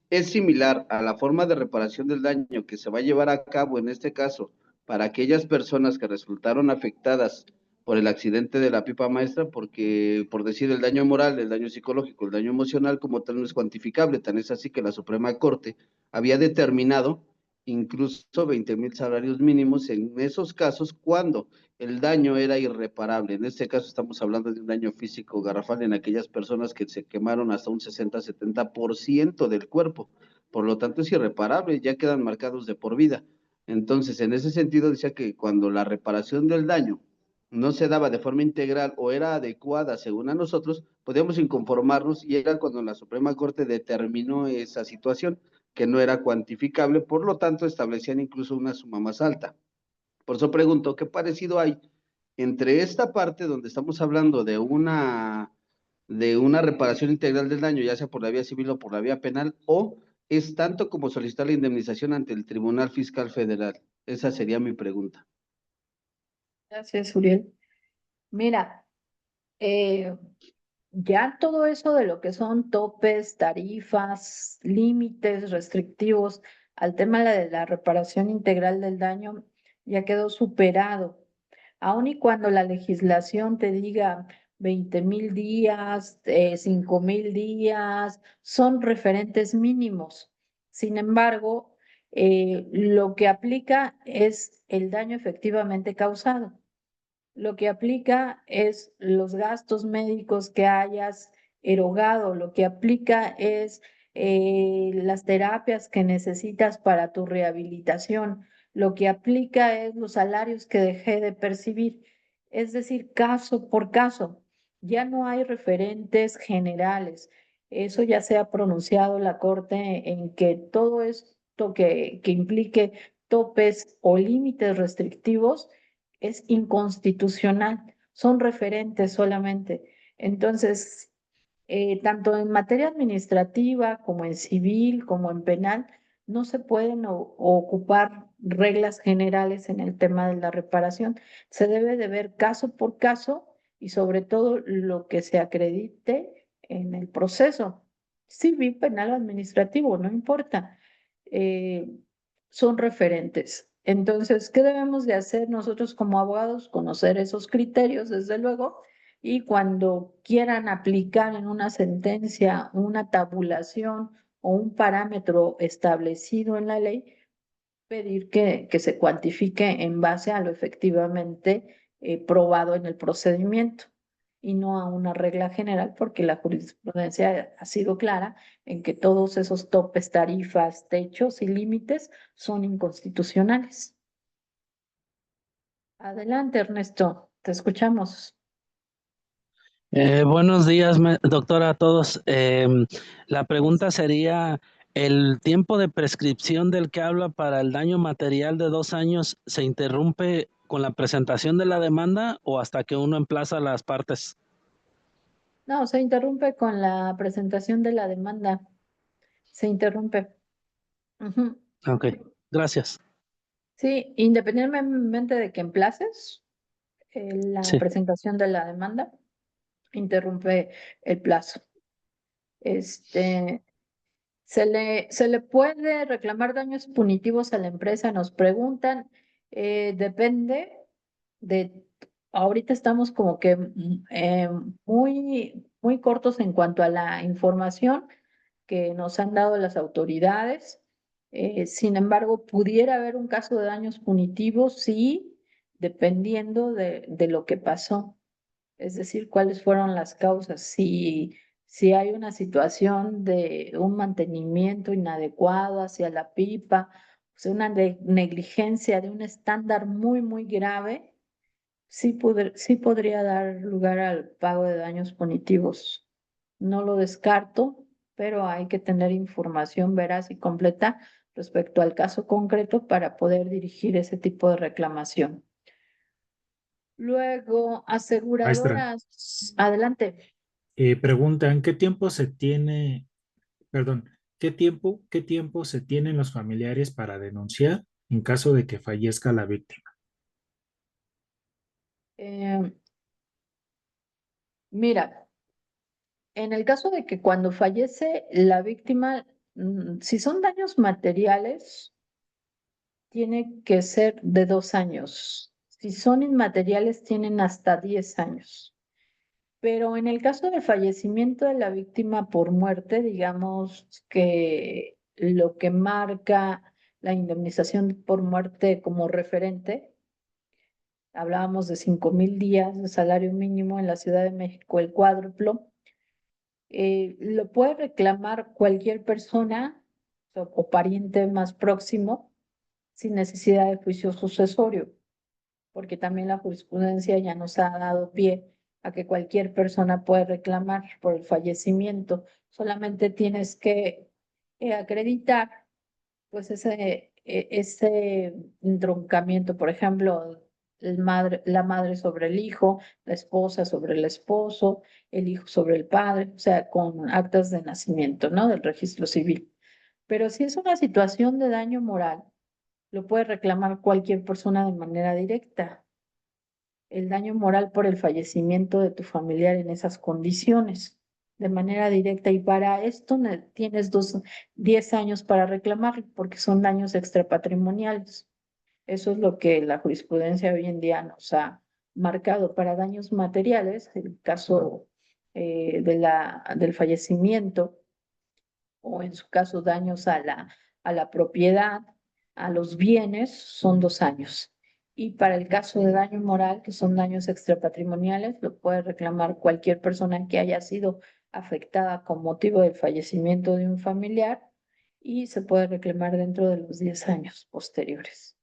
Es similar a la forma de reparación del daño que se va a llevar a cabo en este caso para aquellas personas que resultaron afectadas por el accidente de la pipa maestra, porque por decir el daño moral, el daño psicológico, el daño emocional como tal no es cuantificable, tan es así que la Suprema Corte había determinado incluso 20,000 salarios mínimos en esos casos cuando el daño era irreparable. En este caso estamos hablando de un daño físico garrafal en aquellas personas que se quemaron hasta un 60-70% del cuerpo. Por lo tanto, es irreparable, ya quedan marcados de por vida. Entonces, en ese sentido, decía que cuando la reparación del daño no se daba de forma integral o era adecuada según a nosotros, podíamos inconformarnos y era cuando la Suprema Corte determinó esa situación, que no era cuantificable, por lo tanto establecían incluso una suma más alta. Por eso pregunto, ¿qué parecido hay entre esta parte donde estamos hablando de una reparación integral del daño, ya sea por la vía civil o por la vía penal, o es tanto como solicitar la indemnización ante el Tribunal Fiscal Federal? Esa sería mi pregunta. Gracias, Uriel. Mira, eh, ya todo eso de lo que son topes, tarifas, límites restrictivos al tema de la reparación integral del daño ya quedó superado. Aun y cuando la legislación te diga 20,000 días, 5,000 días, son referentes mínimos. Sin embargo, lo que aplica es el daño efectivamente causado. Lo que aplica es los gastos médicos que hayas erogado, lo que aplica es las terapias que necesitas para tu rehabilitación, lo que aplica es los salarios que dejé de percibir. Es decir, caso por caso, ya no hay referentes generales. Eso ya se ha pronunciado la Corte en que todo esto que implique topes o límites restrictivos es inconstitucional, son referentes solamente. Entonces, tanto en materia administrativa como en civil, como en penal, no se pueden ocupar reglas generales en el tema de la reparación. Se debe de ver caso por caso y sobre todo lo que se acredite en el proceso civil, penal o administrativo, no importa. Eh, Son referentes. Entonces, ¿qué debemos de hacer nosotros como abogados? Conocer esos criterios, desde luego, y cuando quieran aplicar en una sentencia una tabulación o un parámetro establecido en la ley, pedir que se cuantifique en base a lo efectivamente probado en el procedimiento y no a una regla general, porque la jurisprudencia ha sido clara en que todos esos topes, tarifas, techos y límites son inconstitucionales. Adelante, Ernesto, te escuchamos. Buenos días, doctora, a todos. La pregunta sería, ¿el tiempo de prescripción del que habla para el daño material de 2 años se interrumpe con la presentación de la demanda o hasta que uno emplaza las partes? No, se interrumpe con la presentación de la demanda. Se interrumpe. Ujú. Ok, gracias. Sí, independientemente de que emplaces la Sí. presentación de la demanda, interrumpe el plazo. Este, se le puede reclamar daños punitivos a la empresa, nos preguntan, depende de, ahorita estamos como que muy cortos en cuanto a la información que nos han dado las autoridades. Sin embargo, pudiera haber un caso de daños punitivos, sí, dependiendo de lo que pasó. Es decir, cuáles fueron las causas. Si hay una situación de un mantenimiento inadecuado hacia la pipa, o sea, una negligencia de un estándar muy grave, sí podría dar lugar al pago de daños punitivos. No lo descarto, pero hay que tener información veraz y completa respecto al caso concreto para poder dirigir ese tipo de reclamación. Luego, Maestra, aseguradoras, adelante. preguntan, ¿qué tiempo se tiene, perdón, qué tiempo se tienen los familiares para denunciar en caso de que fallezca la víctima? Eh, Mira, en el caso de que cuando fallece la víctima, si son daños materiales, tiene que ser de 2 años. Si son inmateriales, tienen hasta 10 años. Pero en el caso del fallecimiento de la víctima por muerte, digamos que lo que marca la indemnización por muerte como referente, hablábamos de 5,000 días de salario mínimo en la Ciudad de México, el cuádruplo, lo puede reclamar cualquier persona o pariente más próximo sin necesidad de juicio sucesorio, porque también la jurisprudencia ya nos ha dado pie a que cualquier persona puede reclamar por el fallecimiento. Solamente tienes que acreditar pues ese entroncamiento, por ejemplo, la madre sobre el hijo, la esposa sobre el esposo, el hijo sobre el padre, o sea, con actas de nacimiento, ¿no? Del registro civil. Pero si es una situación de daño moral, lo puede reclamar cualquier persona de manera directa. El daño moral por el fallecimiento de tu familiar en esas condiciones, de manera directa. Y para esto tienes 10 años para reclamar, porque son daños extrapatrimoniales. Eso es lo que la jurisprudencia hoy en día nos ha marcado. Para daños materiales, el caso del fallecimiento, o en su caso daños a la propiedad, a los bienes, son 2 años. Y para el caso de daño moral, que son daños extrapatrimoniales, lo puede reclamar cualquier persona que haya sido afectada con motivo del fallecimiento de un familiar y se puede reclamar dentro de los 10 años posteriores.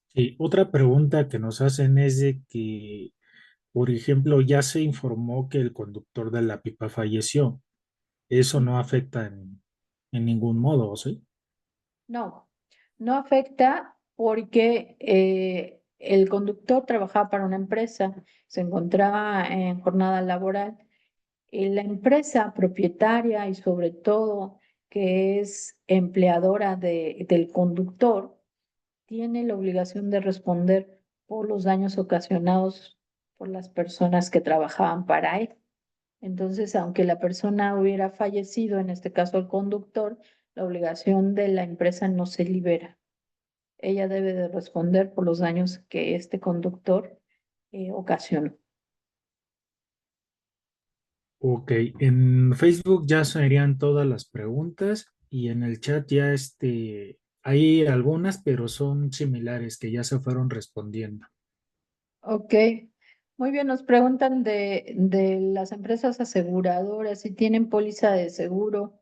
Sí, otra pregunta que nos hacen es de que, por ejemplo, ya se informó que el conductor de la pipa falleció. Eso no afecta en ningún modo, ¿sí? No, no afecta porque el conductor trabajaba para una empresa, se encontraba en jornada laboral. La empresa propietaria y sobre todo que es empleadora del conductor tiene la obligación de responder por los daños ocasionados por las personas que trabajaban para él. Entonces, aunque la persona hubiera fallecido, en este caso el conductor, la obligación de la empresa no se libera. Ella debe de responder por los daños que este conductor ocasionó. Ok, en Facebook ya serían todas las preguntas y en el chat ya Hay algunas, pero son similares que ya se fueron respondiendo. Ok, muy bien, nos preguntan de las empresas aseguradoras si tienen póliza de seguro.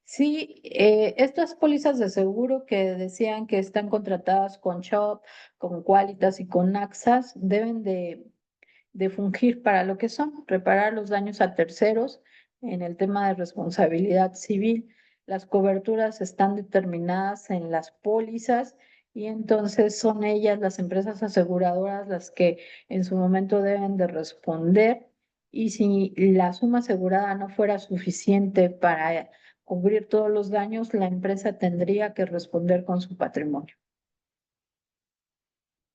Sí, estas pólizas de seguro que decían que están contratadas con Chubb, con Qualitas y con Axas, deben de fungir para lo que son, reparar los daños a terceros en el tema de responsabilidad civil. Las coberturas están determinadas en las pólizas y entonces son ellas, las empresas aseguradoras, las que en su momento deben de responder. Y si la suma asegurada no fuera suficiente para cubrir todos los daños, la empresa tendría que responder con su patrimonio.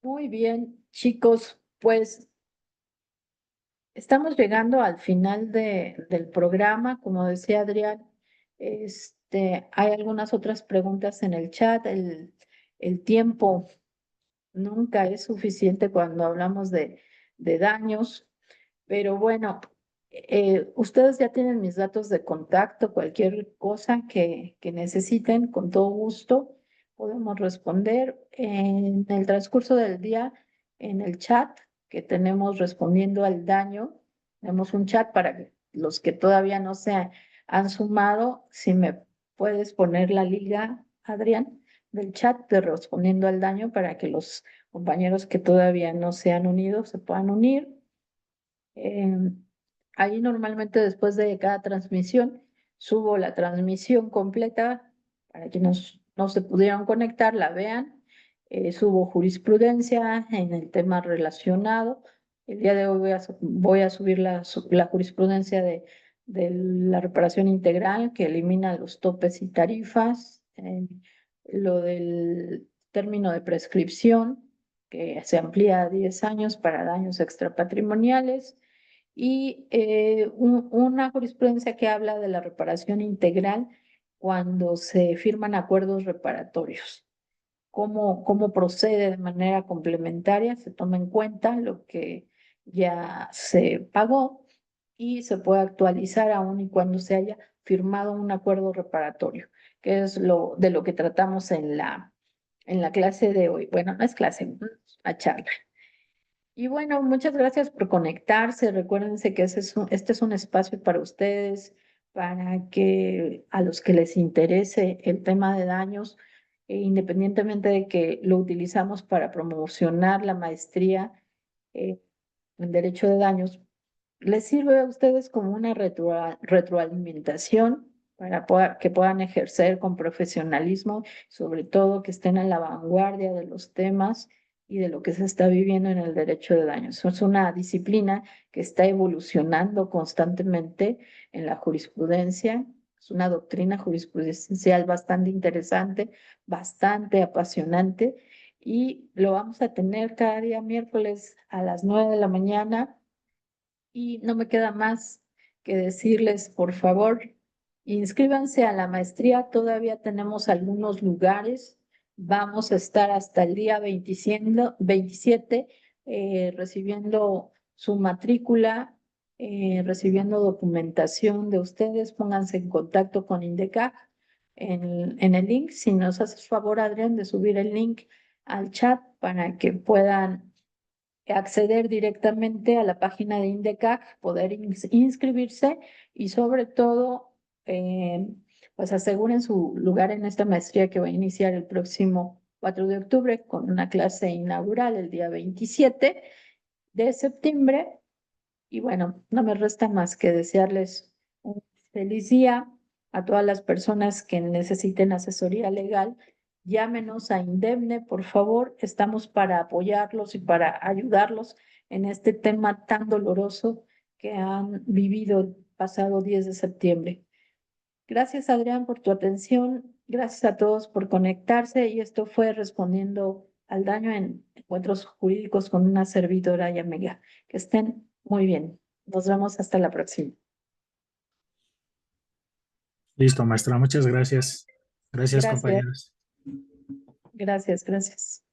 Muy bien, chicos, pues estamos llegando al final del programa. Como decía Adrián, hay algunas otras preguntas en el chat. El tiempo nunca es suficiente cuando hablamos de daños, pero bueno, ustedes ya tienen mis datos de contacto. Cualquier cosa que necesiten, con todo gusto, podemos responder en el transcurso del día en el chat que tenemos respondiendo al daño. Tenemos un chat para que los que todavía no se han sumado. Si me puedes poner la liga, Adrián, del chat de respondiendo al daño para que los compañeros que todavía no se han unido se puedan unir. Ahí normalmente después de cada transmisión subo la transmisión completa para quienes no se pudieron conectar, la vean. Subo jurisprudencia en el tema relacionado. El día de hoy voy a subir la jurisprudencia de la reparación integral que elimina los topes y tarifas. Lo del término de prescripción que se amplía a 10 años para daños extrapatrimoniales y una jurisprudencia que habla de la reparación integral cuando se firman acuerdos reparatorios. Cómo procede de manera complementaria, se toma en cuenta lo que ya se pagó y se puede actualizar aún y cuando se haya firmado un acuerdo reparatorio, que es de lo que tratamos en la clase de hoy. Bueno, no es clase, es una charla. Y bueno, muchas gracias por conectarse. Recuérdense que este es un espacio para ustedes, para que a los que les interese el tema de daños, independientemente de que lo utilizamos para promocionar la maestría en derecho de daños, les sirve a ustedes como una retroalimentación para que puedan ejercer con profesionalismo, sobre todo que estén a la vanguardia de los temas y de lo que se está viviendo en el derecho de daños. Es una disciplina que está evolucionando constantemente en la jurisprudencia. Es una doctrina jurisprudencial bastante interesante, bastante apasionante, y lo vamos a tener cada día miércoles a las 9 de la mañana. Y no me queda más que decirles, por favor, inscríbanse a la maestría. Todavía tenemos algunos lugares. Vamos a estar hasta el día 27 recibiendo su matrícula, recibiendo documentación de ustedes. Pónganse en contacto con INDECAC en el link. Si nos haces favor, Adrián, de subir el link al chat para que puedan acceder directamente a la página de INDECAC, poder inscribirse y sobre todo, pues aseguren su lugar en esta maestría que va a iniciar el próximo 4 de octubre con una clase inaugural el día 27 de septiembre. Y bueno, no me resta más que desearles un feliz día a todas las personas que necesiten asesoría legal. Llámenos a Indemne, por favor. Estamos para apoyarlos y para ayudarlos en este tema tan doloroso que han vivido el pasado 10 de septiembre. Gracias, Adrián, por tu atención. Gracias a todos por conectarse. Y esto fue Respondiendo al Daño en Encuentros Jurídicos con una servidora y amiga. Que estén muy bien. Nos vemos hasta la próxima. Listo, maestra. Muchas gracias. Gracias, Gracias, compañeros. gracias.